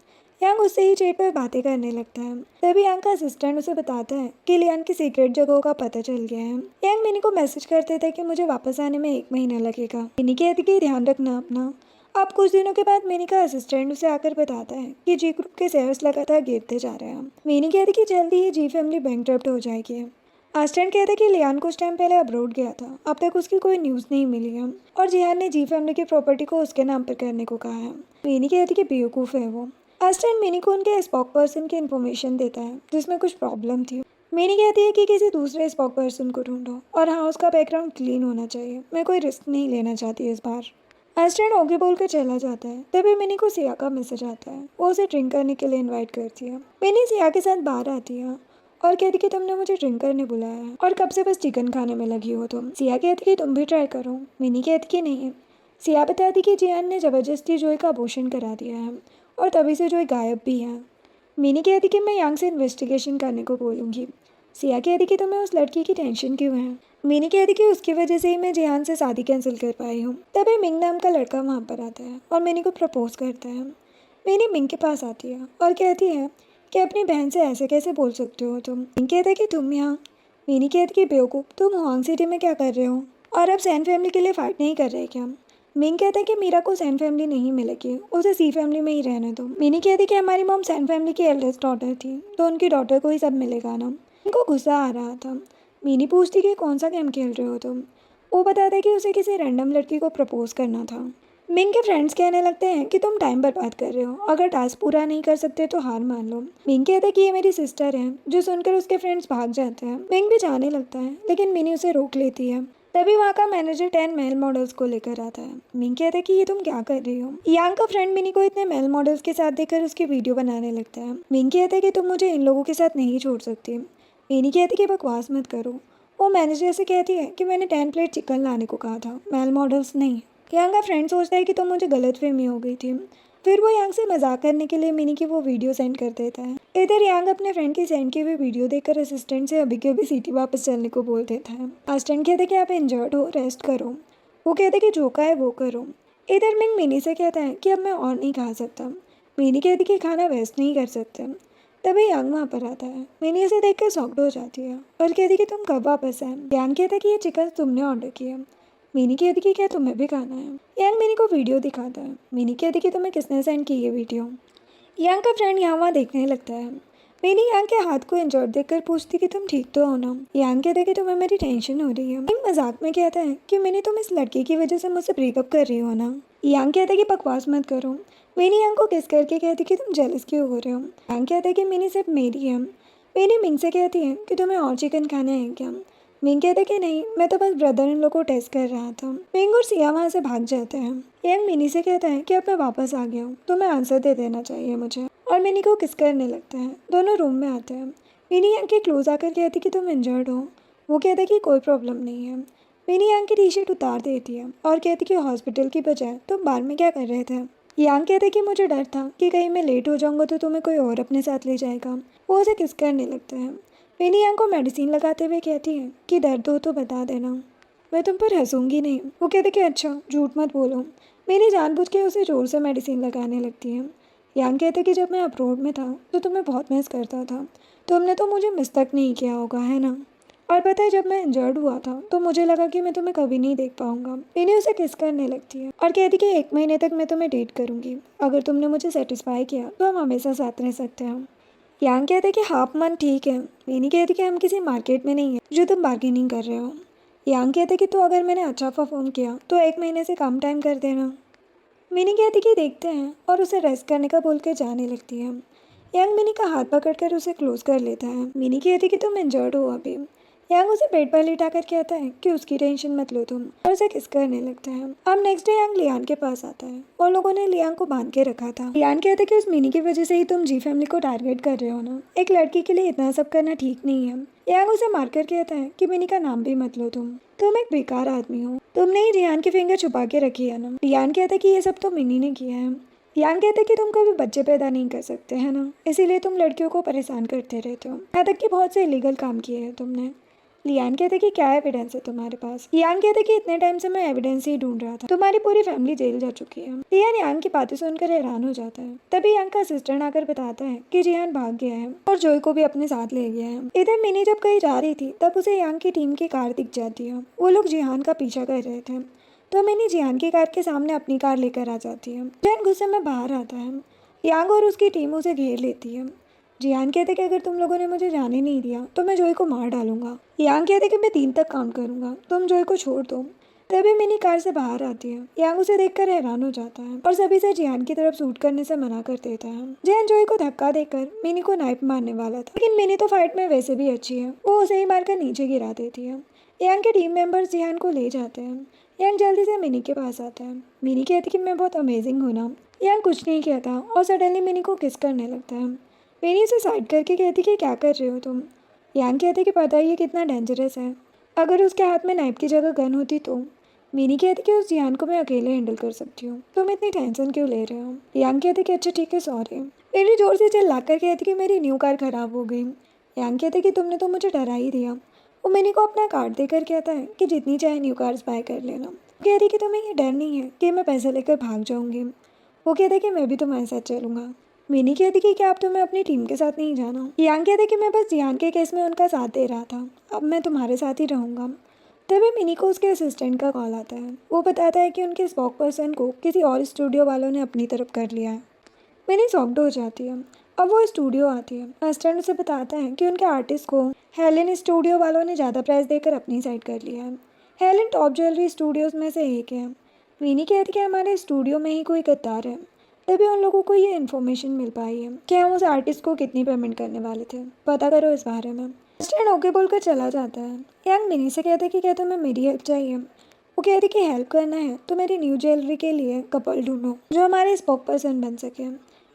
A: यांग उससे ही चैट पर बातें करने लगता है। तभी यांग का असिस्टेंट उसे बताता है कि लियान की सीक्रेट जगहों का पता चल गया है। यांग मिनी को मैसेज करते थे कि मुझे वापस आने में 1 महीना लगेगा। मिनी कहती कि ध्यान रखना अपना। अब कुछ दिनों के बाद मिनी का असिस्टेंट उसे आकर बताता है कि जी ग्रुप के शेयर्स लगातार गिरते जा रहे हैं। मिनी कहती कि जल्दी ही जी फैमिली बैंकरप्ट हो जाएगी। असिस्टेंट कहते कि लियान कुछ टाइम पहले अब्रोड गया था, अब तक उसकी कोई न्यूज़ नहीं मिली है और जिहान ने जी फैमिली की प्रॉपर्टी को उसके नाम पर करने को कहा है। मिनी कहती कि बेवकूफ़ है वो। असिस्टेंट मिनी को उनके स्पोक पर्सन की इन्फॉर्मेशन देता है जिसमें कुछ प्रॉब्लम थी। मिनी कहती है कि किसी दूसरे स्पॉक पर्सन को ढूंढो और हाँ, उसका बैकग्राउंड क्लीन होना चाहिए। मैं कोई रिस्क नहीं लेना चाहती इस बार। अस्टेंड ओके बोल कर चला जाता है। तभी मिनी को सिया का मैसेज आता है। वो उसे ड्रिंक करने के लिए इनवाइट करती है। मिनी सिया के साथ बाहर आती है और कहती कि तुमने मुझे ड्रिंक करने बुलाया है और कब से बस चिकन खाने में लगी हो तुम। सिया कहती कि तुम भी ट्राई करो। मिनी कहती कि नहीं। सिया बताती कि जियान ने ज़बरदस्ती जोई का अबॉर्शन करा दिया है और तभी से जोई गायब भी है। मिनी कहती कि मैं यांग से इन्वेस्टिगेशन करने को बोलूँगी। सिया कहती कि तुम्हें उस लड़की की टेंशन क्यों है। मिनी कहती कि उसकी वजह से ही मैं जिहान से शादी कैंसिल कर पाई हूँ। तभी मिंग नाम का लड़का वहाँ पर आता है और मिनी को प्रपोज करता है। मिनी मिंग के पास आती है और कहती है कि अपनी बहन से ऐसे कैसे बोल सकते हो तुम। मिंग कहता है कि तुम यहाँ। मिनी कहती कि बेवकूफ़, तुम हुआंग सिटी में क्या कर रहे हो और अब सैन फैमिली के लिए फ़ाइट नहीं कर रहे क्या। मिंग कहता है कि मीरा को सैन फैमिली नहीं मिलेगी, उसे सी फैमिली में ही रहने दो। मिनी कहती कि हमारी मॉम सैन फैमिली की एल्डेस्ट डॉटर थी तो उनकी डॉटर को ही सब मिलेगा ना। इनको गुस्सा आ रहा था। मिनी पूछती कि कौन सा गेम खेल रहे हो तुम। वो बताता है कि उसे किसी रैंडम लड़की को प्रपोज करना था। मिंग के फ्रेंड्स कहने लगते हैं कि तुम टाइम बर्बाद कर रहे हो, अगर टास्क पूरा नहीं कर सकते तो हार मान लो। मिंग कहता है कि ये मेरी सिस्टर है, जो सुनकर उसके फ्रेंड्स भाग जाते हैं। मिंग भी जाने लगता है लेकिन मिनी उसे रोक लेती है। तभी वहाँ का मैनेजर 10 मेल मॉडल्स को लेकर आता है। मिंग कहता है कि ये तुम क्या कर रही हो। यांग का फ्रेंड मिनी को इतने मेल मॉडल्स के साथ देखकर उसकी वीडियो बनाने लगता है। मिंग कहता है कि तुम मुझे इन लोगों के साथ नहीं छोड़ सकती। मिनी कहती कि बकवास मत करो। वो मैनेजर से कहती है कि मैंने 10 प्लेट चिकन लाने को कहा था, मेल मॉडल्स नहीं। यांग का फ्रेंड सोचता है कि तो मुझे गलतफहमी हो गई थी। फिर वो यांग से मजाक करने के लिए मिनी की वो वीडियो सेंड कर देता है। इधर यांग अपने फ्रेंड की सेंड की हुई वीडियो देखकर असिस्टेंट से अभी के अभी सिटी वापस चलने को बोल देता है। असिस्टेंट कहते कि आप इंजर्ड हो, रेस्ट करो। वो कहते कि जो का है वो करो। इधर मिंग मिनी से कहता है कि अब मैं और नहीं खा सकता। मिनी कहती कि खाना वेस्ट नहीं कर सकते। तभी यांग वहाँ पर आता है। मिनी उसे देखकर शॉक्ड हो जाती है और कहती कि तुम कब वापस आए। यांग कहता है कि ये चिकन तुमने ऑर्डर किया। मिनी कहती कि क्या तुम्हें भी खाना है। यांग मिनी को वीडियो दिखाता है। मिनी कहती कि तुम्हें किसने सेंड की ये वीडियो। यांग का फ्रेंड यहाँ वहाँ देखने लगता है। मिनी यांग के हाथ को इंजर्ड देखकर पूछती कि तुम ठीक तो हो ना। यांग कहता है कि तुम्हें मेरी टेंशन हो रही है। यांग मजाक में कहता है कि मिनी तुम इस लड़के की वजह से मुझसे ब्रेकअप कर रही हो ना। यांग कहता है कि बकवास मत करो। मिनी यांग को किस करके कहती कि तुम जेलस क्यों हो रहे हो। यांग कहता है कि मिनी सिर्फ मेरी है। मिनी मिंग से कहती है कि तुम्हें और चिकन खाना है क्या। मिंग कहते कि नहीं, मैं तो बस ब्रदर इन लोग को टेस्ट कर रहा था। मिंग और सिया वहाँ से भाग जाते हैं। यांग मिनी से कहता है कि अब मैं वापस आ गया हूँ, तुम्हें आंसर दे देना चाहिए मुझे, और मिनी को किस करने लगता है। दोनों रूम में आते हैं। मिनी यांग के क्लोज आकर कहती कि तुम इंजर्ड हो। वो कहता है कि कोई प्रॉब्लम नहीं है। मिनी यांग की टी शर्ट उतार देती है और कहती कि हॉस्पिटल की बजाय तुम बार में क्या कर रहे थे। यांग कहते कि मुझे डर था कि कहीं मैं लेट हो जाऊंगा तो तुम्हें कोई और अपने साथ ले जाएगा। वो उसे किस करने लगता है। मिनी यांग को मेडिसिन लगाते हुए कहती है कि दर्द हो तो बता देना, मैं तुम पर हंसूंगी नहीं। वो कहते कि अच्छा, झूठ मत बोलो। मिनी जानबूझ के उसे जोर से मेडिसिन लगाने लगती है। यांग कहते कि जब मैं अब्रोड में था तो तुम्हें बहुत मिस करता था, तुमने तो मुझे मिस तक नहीं किया होगा, है ना। और पता है, जब मैं इंजर्ड हुआ था तो मुझे लगा कि मैं तुम्हें कभी नहीं देख पाऊंगा। मिनी उसे किस करने लगती है और कहती कि 1 महीने तक मैं तुम्हें डेट करूंगी, अगर तुमने मुझे सेटिस्फाई किया तो हम हमेशा साथ रह सकते हैं। यांग कहते कि हाफ मन ठीक है। मिनी कहती कि हम किसी मार्केट में नहीं है जो तुम बार्गेनिंग कर रहे हो। यांग कहते कि तो अगर मैंने अच्छा परफॉर्म किया तो 1 महीने से कम टाइम कर देना। मिनी कहती कि देखते हैं, और उसे रेस्ट करने का बोल के जाने लगती है। यांग मिनी का हाथ पकड़कर उसे क्लोज कर लेता है। मिनी कहती कि तुम इंजर्ड हो अभी। यांग उसे बेड पर लिटाकर कहता है कि उसकी टेंशन मत लो तुम, और उसे किस करने लगता है। अब नेक्स्ट डे यांग लियान के पास आता है। उन लोगों ने लियान को बांध के रखा था। लियान कहता है कि उस मिनी की वजह से ही तुम जी फैमिली को टारगेट कर रहे हो ना, एक लड़की के लिए इतना सब करना ठीक नहीं है। यांग उसे मारकर कहता है कि मिनी का नाम भी मत लो तुम एक बेकार आदमी हो, तुमने ही रियान की फिंगर छुपा के रखी है ना। लियान कहता है कि ये सब तो मिनी ने किया है। यांग कहते कि तुम कभी बच्चे पैदा नहीं कर सकते है ना, इसीलिए तुम लड़कियों को परेशान करते रहते हो, यहाँ तक कि बहुत से इलीगल काम किए हैं तुमने। लियान कहते कि क्या एविडेंस है तुम्हारे पास। यांग कहते कि इतने टाइम से मैं एविडेंस ही ढूंढ रहा था, तुम्हारी पूरी फैमिली जेल जा चुकी है। लियान यांग की बातें सुनकर हैरान हो जाता है। तभी यांग का असिस्टेंट आकर बताता है कि जिहान भाग गया है और जोई को भी अपने साथ ले गया है। इधर मिनी जब कहीं जा रही थी तब उसे यांग की टीम की कार दिख जाती है। वो लोग जिहान का पीछा कर रहे थे, तो मिनी जिहान की कार के सामने अपनी कार लेकर आ जाती है। जिहान गुस्से में बाहर आता है। यांग और उसकी टीम उसे घेर लेती है। जियान कहते कि अगर तुम लोगों ने मुझे जाने नहीं दिया तो मैं जोई को मार डालूंगा। यांग कहते कि मैं 3 तक काउंट करूंगा, तुम जोई को छोड़ दो। तभी मिनी कार से बाहर आती है। यांग उसे देखकर हैरान हो जाता है और सभी से जियान की तरफ शूट करने से मना कर देता है। जियान जोई को धक्का देकर मिनी को नाइफ मारने वाला था, लेकिन मिनी तो फाइट में वैसे भी अच्छी है, वो उसे ही मारकर नीचे गिरा देती है। यांग के टीम मेंबर्स जियान को ले जाते हैं। यांग जल्दी से मिनी के पास आता है। मिनी कहती कि मैं बहुत अमेजिंग हूँ ना। यांग कुछ नहीं कहता और सडनली मिनी को किस करने लगता है। मिनी उसे साइड करके कहती कि क्या कर रहे हो तुम। यांग कहती कि पता ही है कितना डेंजरस है, अगर उसके हाथ में नाइफ की जगह गन होती तो। मिनी कहती कि उस जियान को मैं अकेले हैंडल कर सकती हूँ, तुम इतनी टेंशन क्यों ले रहे हो। यांग कहती कि अच्छा ठीक है सॉरी। मिनी जोर से चिल्लाकर कहती कि मेरी न्यू कार खराब हो गई। यांग कहती कि तुमने तो मुझे डरा ही दिया। वो मिनी को अपना कार्ड देकर कहता है कि जितनी चाहे न्यू कार्स बाय कर लेना। वो कहती कि तुम्हें ये डर नहीं है कि मैं पैसे लेकर भाग जाऊँगी। वो कहता कि मैं भी तुम्हारे साथ चलूँगा। मिनी कहती कि क्या आप तुम्हें अपनी टीम के साथ नहीं जाना। यांग कहते कि मैं बस जियान के केस में उनका साथ दे रहा था, अब मैं तुम्हारे साथ ही रहूँगा। तभी मिनी को उसके असिस्टेंट का कॉल आता है। वो बताता है कि उनके स्पोक पर्सन को किसी और स्टूडियो वालों ने अपनी तरफ कर लिया है। मिनी शॉक्ड हो जाती है। अब वो स्टूडियो आती है। असिस्टेंट उसे बताता है कि उनके आर्टिस्ट को हेलेन स्टूडियो वालों ने ज़्यादा प्राइस देकर अपनी साइड कर लिया है। हेलेन टॉप ज्वेलरी स्टूडियोज में से एक है। मिनी कहती कि हमारे स्टूडियो में ही कोई गद्दार है। तभी उन लोगों को ये इन्फॉर्मेशन मिल पाई है कि हम उस आर्टिस्ट को कितनी पेमेंट करने वाले थे, पता करो इस बारे में। स्टैंड ओके बोलकर चला जाता है। यांग मिनी से कहते कि क्या तुम्हें मेरी हेल्प चाहिए। वो कहती कि हेल्प करना है तो मेरी न्यू ज्वेलरी के लिए कपल ढूंढो जो हमारे स्पोक पर्सन बन सके।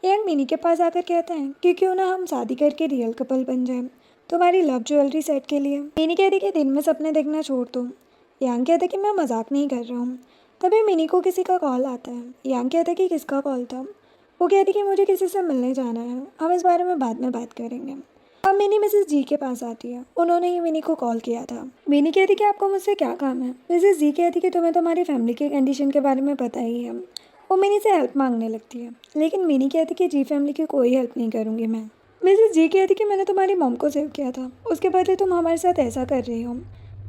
A: यांग मिनी के पास आकर कहता है कि क्यों ना हम शादी करके रियल कपल बन जाए तुम्हारी लव ज्वेलरी सेट के लिए। मिनी कहती कि दिन में सपने देखना छोड़ दो। यांग कहते कि मैं मजाक नहीं कर रहा हूँ। तभी मिनी को किसी का कॉल आता है। यांग कहते कि किसका कॉल था। वो कहती कि मुझे किसी से मिलने जाना है, हम इस बारे में बाद में बात करेंगे। अब मिनी मिसेस जी के पास आती है। उन्होंने ही मिनी को कॉल किया था। मिनी कहती कि आपको मुझसे क्या काम है। मिसेस जी कहती कि तुम्हें तुम्हारी फैमिली की कंडीशन के बारे में पता ही है। वो मिनी से हेल्प मांगने लगती है, लेकिन मिनी कहती कि जी फैमिली की कोई हेल्प नहीं करूँगी मैं। मिसेस जी कहती कि मैंने तुम्हारी मॉम को सेव किया था, उसके बदले तुम हमारे साथ ऐसा कर रही हो।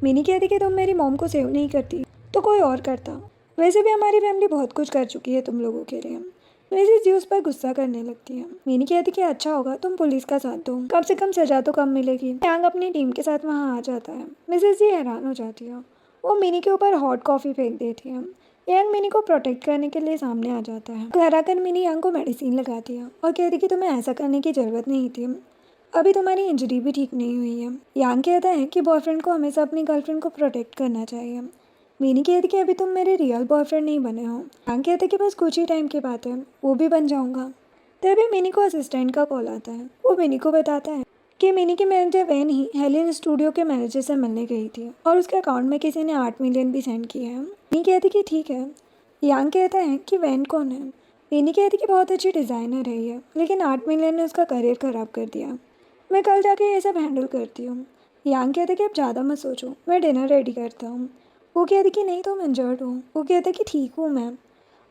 A: मिनी कहती कि तुम मेरी मॉम को सेव नहीं करती तो कोई और करता, वैसे भी हमारी फैमिली बहुत कुछ कर चुकी है तुम लोगों के लिए। मिसेस जी उस पर गुस्सा करने लगती है। मिनी कहती कि अच्छा होगा तुम पुलिस का साथ दो, कम से कम सजा तो कम मिलेगी। यांग अपनी टीम के साथ वहाँ आ जाता है। मिसेस जी हैरान हो जाती है। वो मिनी के ऊपर हॉट कॉफ़ी फेंक देती है। यांग मिनी को प्रोटेक्ट करने के लिए सामने आ जाता है। घर आकर मिनी यांग को मेडिसिन लगाती है और कहती कि तुम्हें ऐसा करने की ज़रूरत नहीं थी, अभी तुम्हारी इंजरी भी ठीक नहीं हुई है। यांग कहता है कि बॉयफ्रेंड को हमेशा अपनी गर्लफ्रेंड को प्रोटेक्ट करना चाहिए। मिनी कहती कि अभी तुम मेरे रियल बॉयफ्रेंड नहीं बने हो। यांग कहते कि बस कुछ ही टाइम की बात है, वो भी बन जाऊंगा। तभी मिनी को असिस्टेंट का कॉल आता है। वो मिनी को बताता है कि मिनी की manager when he Helen studio के मैनेजर से मिलने गई थी और उसके अकाउंट में किसी ने 8 मिलियन भी सेंड किए हैं। मिनी कहती कि ठीक है। यांग कहता है कि वैन कौन है। मिनी कहती कि बहुत अच्छी डिज़ाइनर है ये, लेकिन 8 मिलियन ने उसका करियर ख़राब कर दिया। मैं कल जाके ये सब हैंडल करती हूँ। यांग कहते कि अब ज़्यादा मत सोचो, मैं डिनर रेडी करता हूँ। वो कहती कि नहीं तुम इंजर्ड हो। वो कहते कि ठीक हूँ मैं।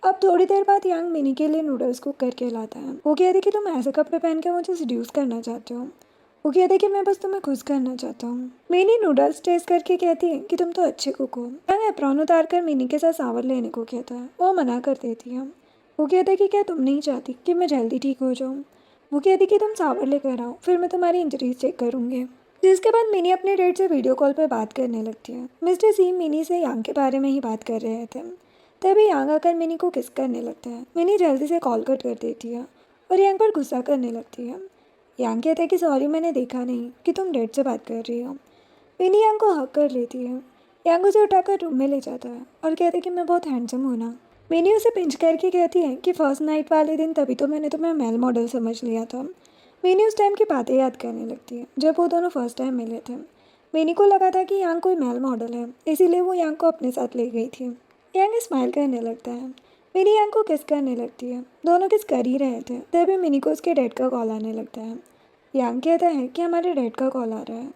A: अब थोड़ी देर बाद यांग मिनी के लिए नूडल्स कुक करके लाता है। वो कहते कि तुम ऐसे कपड़े पहन के मुझे सड्यूस करना चाहते हो। वो कहते कि मैं बस तुम्हें खुश करना चाहता हूँ। मिनी नूडल्स टेस्ट करके कहती है कि तुम तो अच्छे कुक हो। यांग एप्रॉन उतार कर मिनी के साथ सावर लेने को कहता है। वो मना कर देती है। वो कहते कि क्या तुम नहीं चाहती कि मैं जल्दी ठीक हो जाऊँ। वो कहती कि तुम सावर लेकर आओ, फिर मैं तुम्हारी इंजरीज चेक करूँगी। जिसके बाद मिनी अपने डेट से वीडियो कॉल पर बात करने लगती है। मिस्टर सी मिनी से यांग के बारे में ही बात कर रहे थे। तभी यांग आकर मिनी को किस करने लगता है। मिनी जल्दी से कॉल कट कर देती है और यांग पर गुस्सा करने लगती है। यांग कहता है कि सॉरी मैंने देखा नहीं कि तुम डेट से बात कर रही हो। मिनी यांग को हक कर लेती है। यांग उसे उठाकर रूम में ले जाता है और कहता है कि मैं बहुत हैंडसम हूँ ना। मिनी उसे पिंच करके कहती है कि फर्स्ट नाइट वाले दिन तभी तो मैंने तुम्हें मेल मॉडल समझ लिया था। मिनी उस टाइम की बातें याद करने लगती है जब वो दोनों फर्स्ट टाइम मिले थे। मिनी को लगा था कि यांग कोई मेल मॉडल है, इसीलिए वो यांग को अपने साथ ले गई थी। यांग स्माइल करने लगता है। मिनी यांग को किस करने लगती है। दोनों किस कर ही रहे थे तभी मिनी को उसके डैड का कॉल आने लगता है। यांग कहता है कि हमारे डैड का कॉल आ रहा है।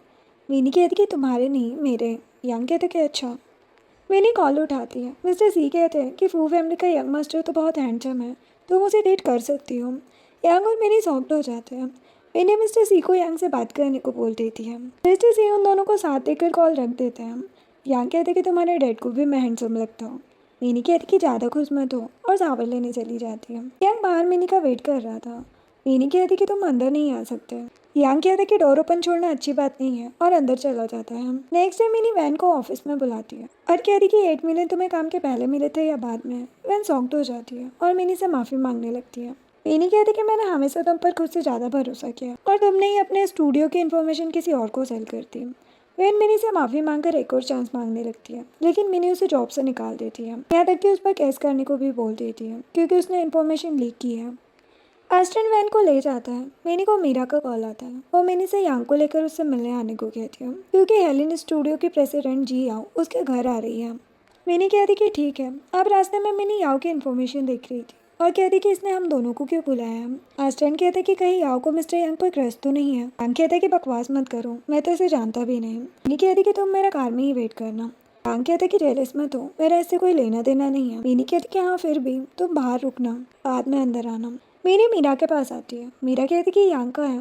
A: मिनी कहती कि तुम्हारे नहीं मेरे। यांग कहते कि अच्छा। मिनी कॉल उठाती है। मिस्टर सी कहते हैं कि फू फैमिली का यंग मास्टर तो बहुत हैंडसम है, तुम उसे डेट कर सकती हो। यांग और मिनी सॉफ्ट हो जाते हैं। मिनी मिस्टर सी को यांग से बात करने को बोल देती है। मिस्टर सी उन दोनों को साथ देकर कॉल रख देते हैं। यांग कहते कि तुम्हारे डैड को भी मैं हैंडसम लगता हूँ। मिनी कहती कि ज़्यादा खुश मत हो और सावर लेने चली जाती है। यांग बाहर मिनी का वेट कर रहा था। मिनी कहती कि तुम अंदर नहीं आ सकते। यांग कहता कि डोर ओपन छोड़ना अच्छी बात नहीं है और अंदर चला जाता है। नेक्स्ट डे मिनी वैन को ऑफिस में बुलाती है और कहती कि 8 मिलियन तुम्हें काम के पहले मिले थे या बाद में। वैन शॉक्ड हो जाती है और मिनी से माफ़ी मांगने लगती है। मिनी कहती कि मैंने हमेशा तुम पर खुद से ज़्यादा भरोसा किया और तुमने ही अपने स्टूडियो की इन्फॉर्मेशन किसी और को सेल करती। वैन मिनी से माफ़ी मांगकर एक और चांस मांगने लगती है, लेकिन मिनी उसे जॉब से निकाल देती है। यहाँ तक कि उस पर केस करने को भी बोल देती है क्योंकि उसने इन्फॉर्मेशन लीक की है। एस्टन वैन को ले जाता है। मिनी को मीरा का कॉल आता है। वो मिनी से यांग को लेकर उससे मिलने आने को कहती है क्योंकि हेलेन स्टूडियो की प्रेसिडेंट जी याओ उसके घर आ रही है। मिनी कहती कि ठीक है। अब रास्ते में मिनी याओ की इन्फॉर्मेशन देख रही थी और कहती कि इसने हम दोनों को क्यों बुलाया है। एस्टन कहते कि कहीं याओ को मिस्टर यांग पर क्रश तो नहीं है। यांग कहता कि बकवास मत करो, मैं तो इसे जानता भी नहीं। मिनी कहती कि तुम मेरा कार में ही वेट करना। यांग कहते कि जेलस मत हो, मेरा इससे कोई लेना देना नहीं है। मिनी कहती कि हाँ फिर भी तुम बाहर रुकना, बाद में अंदर आना। मिनी मीरा के पास आती है। मीरा कहती कि यांग का है।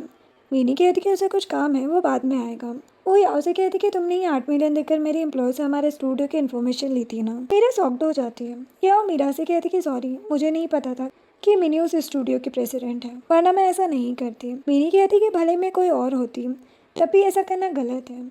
A: मिनी कहती कि उसे कुछ काम है, वो बाद में आएगा। वो याओ से कहती कि तुमने ही 8 मिलियन देकर मेरी एम्प्लॉय से हमारे स्टूडियो की इन्फॉर्मेशन ली थी ना। मीरा शॉक्ड हो जाती है। याओ मीरा से कहती कि सॉरी, मुझे नहीं पता था कि मिनी उस स्टूडियो की प्रेसिडेंट है, वरना मैं ऐसा नहीं करती। मिनी कहती कि भले मैं कोई और होती तब भी ऐसा करना गलत है।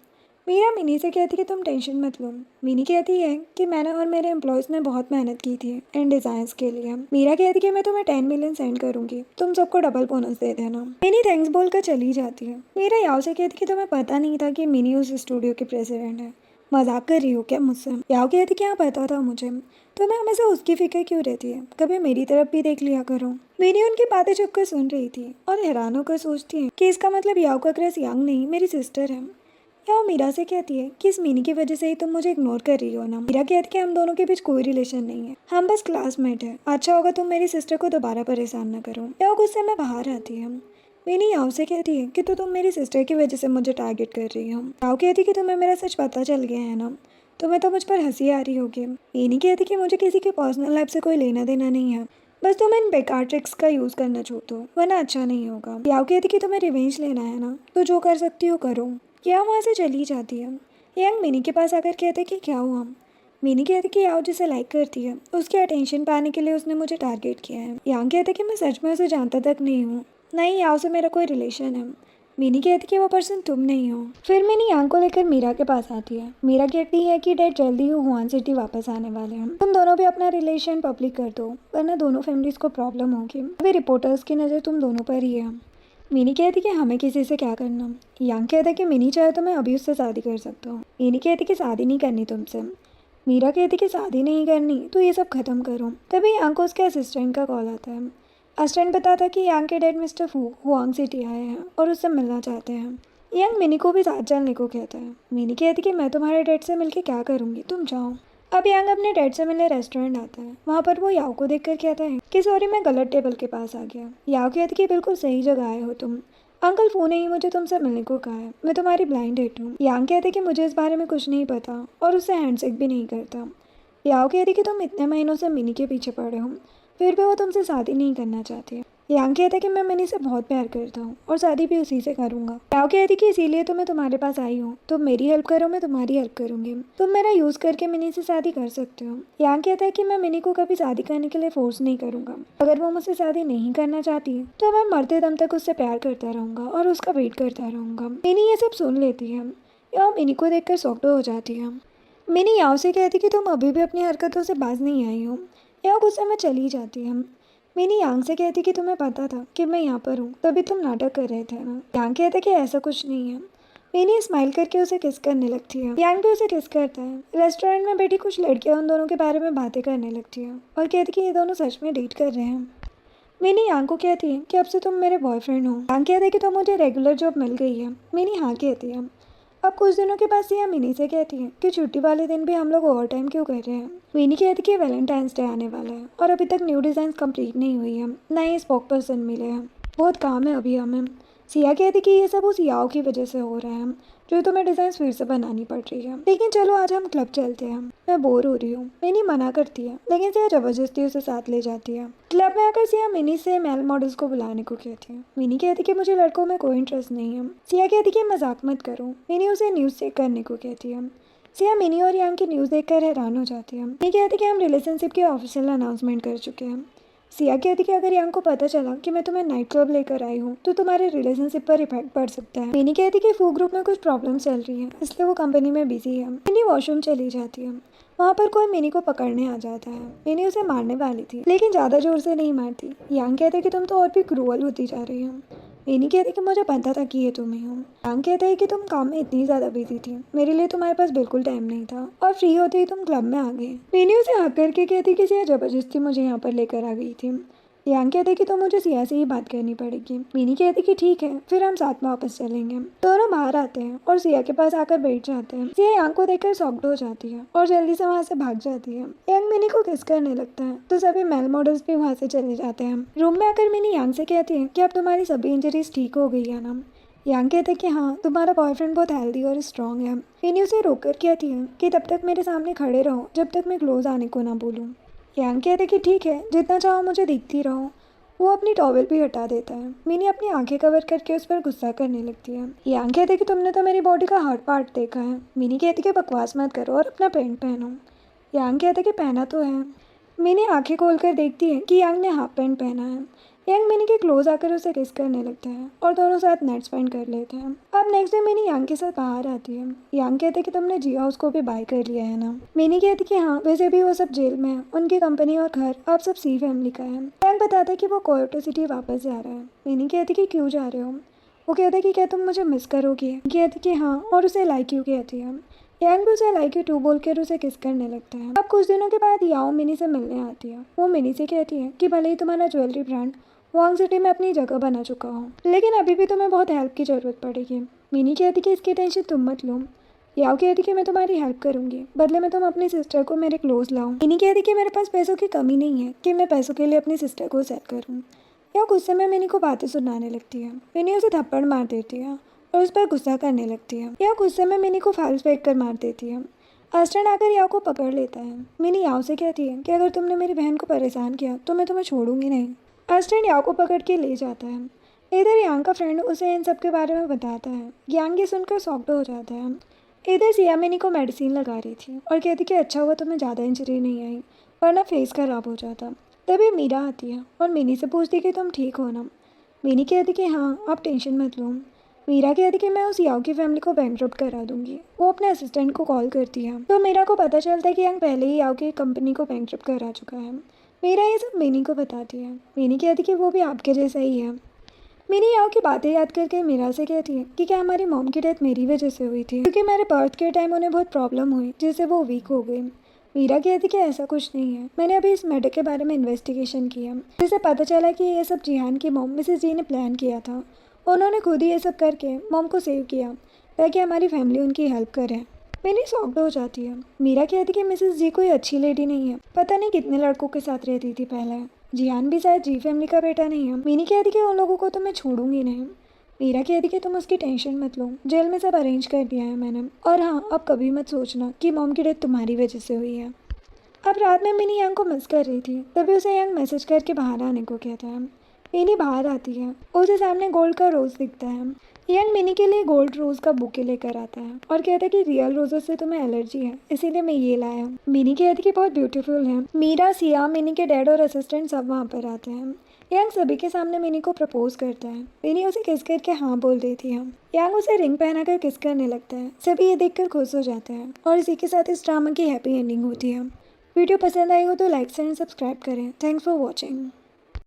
A: मीरा मिनी से कहती कि तुम टेंशन मत लो। मिनी कहती है कि मैंने और मेरे एम्प्लॉयज़ ने बहुत मेहनत की थी इन डिज़ाइंस के लिए। मीरा कहती कि मैं तुम्हें 10 मिलियन सेंड करूंगी, तुम सबको डबल बोनस दे देना। मिनी थैंक्स बोलकर चली जाती है। मीरा याओ से कहती कि तुम्हें पता नहीं था कि मिनी उस स्टूडियो की प्रेसिडेंट है, मजाक कर रही हो क्या मुझसे। याओ कहती कि हाँ पता था मुझे, तुम्हें हमेशा उसकी फिक्र क्यों रहती है, कभी मेरी तरफ भी देख लिया करो। मिनी उनकी बातें चुपकर सुन रही थी और हैरान होकर सोचती है कि इसका मतलब याओ का क्रश यांग नहीं, मेरी सिस्टर है। याओ मीरा से कहती है कि इस मिनी की वजह से ही तुम मुझे इग्नोर कर रही हो ना। मीरा कहती है कि हम दोनों के बीच कोई रिलेशन नहीं है, हम बस क्लासमेट है। अच्छा होगा तुम मेरी सिस्टर को दोबारा परेशान न करो। याओ गुस्से में बाहर आती है। मिनी याओ से कहती है कि तुम मेरी सिस्टर की वजह से मुझे टारगेट कर रही हो। याओ कहती है कि तुम्हें मेरा सच पता चल गया है ना, तुम्हें तो मुझ पर हंसी आ रही होगी। मिनी कहती कि मुझे किसी की पर्सनल लाइफ से कोई लेना देना नहीं है, बस तुम इन बेकार ट्रिक्स का यूज़ करना छोड़ दो वरना अच्छा नहीं होगा। याओ कहती कि तुम्हें रिवेंज लेना है ना, तो जो कर सकती हो करो। याओ वहाँ से चली जाती है। यांग मिनी के पास आकर कहते कि क्या हुआ। मिनी कहती कि याओ जिसे लाइक करती है उसके अटेंशन पाने के लिए उसने मुझे टारगेट किया है। यांग कहते कि मैं सच में उसे जानता तक नहीं हूँ, नहीं याओ से मेरा कोई रिलेशन है। मिनी कहती कि वो पर्सन तुम नहीं हो। फिर मिनी यांग को लेकर मीरा के पास आती है। मीरा कहती है कि डैड जल्दी ही हुआन सिटी वापस आने वाले हैं, तुम दोनों भी अपना रिलेशन पब्लिक कर दो वरना दोनों फैमिलीज को प्रॉब्लम होगी। अभी रिपोर्टर्स की नज़र तुम दोनों पर ही है। मिनी कहती कि हमें किसी से क्या करना। यांग कहता कि मिनी चाहे तो मैं अभी उससे शादी कर सकता हूँ। मिनी कहती कि शादी नहीं करनी तुमसे। मीरा कहती कि शादी नहीं करनी तो ये सब खत्म करो। तभी यांग को उसके असिस्टेंट का कॉल आता है। असिस्टेंट बताता कि यांग के डैड मिस्टर फू हुआंग सिटी आए हैं और उससे मिलना चाहते हैं। यांग मिनी को भी साथ चलने को कहता है। मिनी कहती कि मैं तुम्हारे डैड से मिलकर क्या करूँगी, तुम जाओ। अब यांग अपने डैड से मिलने रेस्टोरेंट आता है। वहाँ पर वो याओ को देखकर कहता है कि सॉरी मैं गलत टेबल के पास आ गया। याओ कहती कि बिल्कुल सही जगह आए हो तुम, अंकल फू ने ही मुझे तुमसे मिलने को कहा है, मैं तुम्हारी ब्लाइंड डेट हूँ। यांग कहते कि मुझे इस बारे में कुछ नहीं पता और उससे हैंडशेक भी नहीं करता। याओ कहती कि तुम इतने महीनों से मिनी के पीछे पड़े हो फिर भी वो तुमसे शादी नहीं करना चाहती। यांग कहता कि मैं मिनी से बहुत प्यार करता हूँ और शादी भी उसी से करूँगा। याओ कहती कि इसीलिए तो मैं तुम्हारे पास आई हूँ, तुम मेरी हेल्प करो मैं तुम्हारी हेल्प करूँगी, तुम मेरा यूज़ करके मिनी से शादी कर सकते हो। यांग कहता है कि मैं मिनी को कभी शादी करने के लिए फोर्स नहीं करूँगा, अगर वो मुझसे शादी नहीं करना चाहती तो मैं मरते दम तक उससे प्यार करता रहूँगा और उसका वेट करता रहूँगा। मिनी ये सब सुन लेती है। याओ मिनी को देखकर शॉक्ड हो जाती है। मिनी याओ से कहती कि तुम अभी भी अपनी हरकतों से बाज नहीं आई हो। याओ गुस्से में चली जाती है। मिनी यांग से कहती कि तुम्हें पता था कि मैं यहाँ पर हूँ तभी तुम नाटक कर रहे थे ना। यांग कहता कि ऐसा कुछ नहीं है। मिनी स्माइल करके उसे किस करने लगती है। यांग भी उसे किस करता है। रेस्टोरेंट में बैठी कुछ लड़कियाँ उन दोनों के बारे में बातें करने लगती है और कहती कि ये दोनों सच में डेट कर रहे हैं। मिनी यांग को कहती है कि अब से तुम मेरे बॉयफ्रेंड हो। यांग कहता है कि तो मुझे रेगुलर जॉब मिल गई है। मिनी हाँ कहती है। अब कुछ दिनों के बाद सिया मिनी से कहती है कि छुट्टी वाले दिन भी हम लोग ओवर टाइम क्यों कर रहे हैं। मिनी कहती कि वैलेंटाइंस डे आने वाला है और अभी तक न्यू डिज़ाइन कंप्लीट नहीं हुई है, ना ही स्पोक पर्सन मिले हैं, बहुत काम है अभी हमें। सिया कहती कि ये सब उस याओ की वजह से हो रहा है जो तुम्हें डिज़ाइन फिर से बनानी पड़ रही है, लेकिन चलो आज हम क्लब चलते हैं, मैं बोर हो रही हूँ। मिनी मना करती है लेकिन सिया ज़बरदस्ती उसे साथ ले जाती है। क्लब में आकर सिया मिनी से मेल मॉडल्स को बुलाने को कहती है। मिनी कहती कि मुझे लड़कों में कोई इंटरेस्ट नहीं है। सिया कहती कि मजाक मत करो। मिनी उसे न्यूज़ चेक करने को कहती है। सिया मिनी और यांग की न्यूज़ देखकर हैरान हो जाती है। मिनी कहती कि हम रिलेशनशिप की ऑफिशियल अनाउंसमेंट कर चुके हैं। सिया कहती कि अगर यांग को पता चला कि मैं तुम्हें नाइट क्लब लेकर आई हूँ तो तुम्हारे रिलेशनशिप पर इफेक्ट पड़ सकता है। मिनी कहती कि फू ग्रुप में कुछ प्रॉब्लम चल रही है, इसलिए वो कंपनी में बिजी है। मिनी वॉशरूम चली जाती है। वहाँ पर कोई मिनी को पकड़ने आ जाता है। मिनी उसे मारने वाली थी, लेकिन ज़्यादा जोर से नहीं मारती। यांग कहते कि तुम तो और भी क्रूअल होती जा रही हो। मिनी कहती कि मुझे पता था कि ये तुम ही हो। यांग कहते हैं कि तुम काम में इतनी ज़्यादा बिजी थी, मेरे लिए तुम्हारे पास बिल्कुल टाइम नहीं था और फ्री होते ही तुम क्लब में आ गई। मिनी उसे हक करके कहती कि सिया जबरदस्ती मुझे यहाँ पर लेकर आ गई थी। यांग कहते कि तो मुझे सिया से ही बात करनी पड़ेगी। मिनी कहती कि ठीक है, फिर हम साथ में वापस चलेंगे। दोनों बाहर आते हैं और सिया के पास आकर बैठ जाते हैं। सिया यांग को देखकर शॉक्ड हो जाती है और जल्दी से वहाँ से भाग जाती है। यांग मिनी को किस करने लगता है तो सभी मेल मॉडल्स भी वहाँ से चले जाते हैं। रूम में आकर मिनी यांग से कहती है कि अब तुम्हारी सभी इंजरीज ठीक हो गई है ना। यांग कहते हैं कि हाँ, तुम्हारा बॉयफ्रेंड बहुत हेल्दी और स्ट्रॉन्ग है। मिनी उसे रोककर कहती है कि तब तक मेरे सामने खड़े रहो जब तक मैं क्लोज आने को ना बोलूँ। यांग कहते कि ठीक है, जितना चाहो मुझे दिखती रहो। वो अपनी टॉवेल भी हटा देता है। मिनी अपनी आंखें कवर करके उस पर गुस्सा करने लगती है। यांग कहते कि तुमने तो मेरी बॉडी का हर पार्ट देखा है। मिनी कहती कि बकवास मत करो और अपना पैंट पहनो। यांग कहते कि पहना तो है। मिनी आंखें खोलकर देखती है कि यांग ने हाफ पैंट पहना है। यांग मिनी के क्लोज आकर उसे किस करने लगता है और दोनों साथ नाइट स्पेंड कर लेते हैं। अब नेक्स्ट डे मिनी यांग के साथ बाहर आती है। यांग कहते कि तुमने जी हाउस को भी बाय कर लिया है ना। मिनी कहती कि हाँ, वैसे भी वो सब जेल में है, उनकी कंपनी और घर अब सब सी फैमिली का है। यांग बताता है कि वो कोयोटो सिटी वापस जा रहा है। मिनी कहती कि क्यों जा रहे हो। वो कहते कि क्या तुम मुझे मिस करोगी। कहती कि हाँ, और उसे लाइक यू कहती है। यांग भी उसे लाइक यू टू बोलकर उसे किस करने लगता है। अब कुछ दिनों के बाद याओ मिनी से मिलने आती है। वो मिनी से कहती है कि भले ही तुम्हारा ज्वेलरी ब्रांड वांग सिटी में अपनी जगह बना चुका हूँ, लेकिन अभी भी तुम्हें बहुत हेल्प की ज़रूरत पड़ेगी। मिनी कहती कि इसकी टेंशन तुम मत लो। याओ कहती कि मैं तुम्हारी हेल्प करूँगी, बदले में तुम अपनी सिस्टर को मेरे क्लोज लाओ। मिनी कहती कि मेरे पास पैसों की कमी नहीं है कि मैं पैसों के लिए अपनी सिस्टर को सेल करूँ। याओ गुस्से में मिनी को बातें सुनाने लगती है। मिनी उसे थप्पड़ मार देती है और उस पर गुस्सा करने लगती है। याओ गुस्से में मिनी को फाइल्स फेंक कर मार देती है। अस्टन आकर याओ को पकड़ लेता है। मिनी याओ से कहती है कि अगर तुमने मेरी बहन को परेशान किया तो मैं तुम्हें छोड़ूंगी नहीं। अस्टन यांग को पकड़ के ले जाता है। इधर यांग का फ्रेंड उसे इन सब के बारे में बताता है। यांग ये सुनकर शॉक्ड हो जाता है। इधर सिया मिनी को मेडिसिन लगा रही थी और कहती कि अच्छा हुआ तुम्हें ज़्यादा इंजरी नहीं आई, वरना फेस खराब हो जाता। तभी मीरा आती है और मिनी से पूछती कि तुम ठीक हो ना। मिनी कहती कि हाँ, आप टेंशन मत लो। मीरा कहती कि मैं उस याओ की फैमिली को बैंकरप्ट करा दूंगी। वो अपने असिस्टेंट को कॉल करती है तो मीरा को पता चलता है कि यांग पहले ही याओ की कंपनी को बैंकरप्ट करा चुका है। मीरा ये सब मिनी को बताती है। मिनी कहती कि वो भी आपके जैसा ही है। मिनी याओ की बातें याद करके मीरा से कहती है कि क्या हमारी मॉम की डेथ मेरी वजह से हुई थी, क्योंकि मेरे बर्थ के टाइम उन्हें बहुत प्रॉब्लम हुई जिससे वो वीक हो गई। मीरा कहती कि ऐसा कुछ नहीं है, मैंने अभी इस मैटर के बारे में इन्वेस्टिगेशन किया, जिससे पता चला कि ये सब जिहान की मॉम मिसेस जी ने प्लान किया था। उन्होंने खुद ही ये सब करके मॉम को सेव किया ताकि हमारी फैमिली उनकी हेल्प करे। मिनी शॉक्ड हो जाती है। मीरा कहती कि मिसेस जी कोई अच्छी लेडी नहीं है, पता नहीं कितने लड़कों के साथ रहती थी पहले। जिहान भी शायद जी फैमिली का बेटा नहीं है। मिनी कहती कि उन लोगों को तो मैं छोड़ूंगी नहीं। मीरा कहती कि तुम उसकी टेंशन मत लो, जेल में सब अरेंज कर दिया है मैंने, और हाँ, अब कभी मत सोचना कि मॉम की डेथ तुम्हारी वजह से हुई है। अब रात में मिनी यांग को मिस कर रही थी, तभी उसे यांग मैसेज करके बाहर आने को कहता है। मिनी बाहर आती है, उसे सामने गोल्ड का रोज़ दिखता है। यांग मिनी के लिए गोल्ड रोज़ का बुके लेकर आता है और कहता है कि रियल रोज़ों से तुम्हें एलर्जी है, इसीलिए मैं ये लाया। मिनी कहती कि बहुत ब्यूटीफुल है। मीरा, सिया, मिनी के डैड और असिस्टेंट सब वहाँ पर आते हैं। यांग सभी के सामने मिनी को प्रपोज करता है। मिनी उसे किस करके हाँ बोल देती है। यांग उसे रिंग पहनाकर किस करने लगता है। सभी ये देखकर खुश हो जाते हैं और इसी के साथ इस ड्रामा की हैप्पी एंडिंग होती है। वीडियो पसंद आई हो तो लाइक एंड सब्सक्राइब करें। Thanks for watching.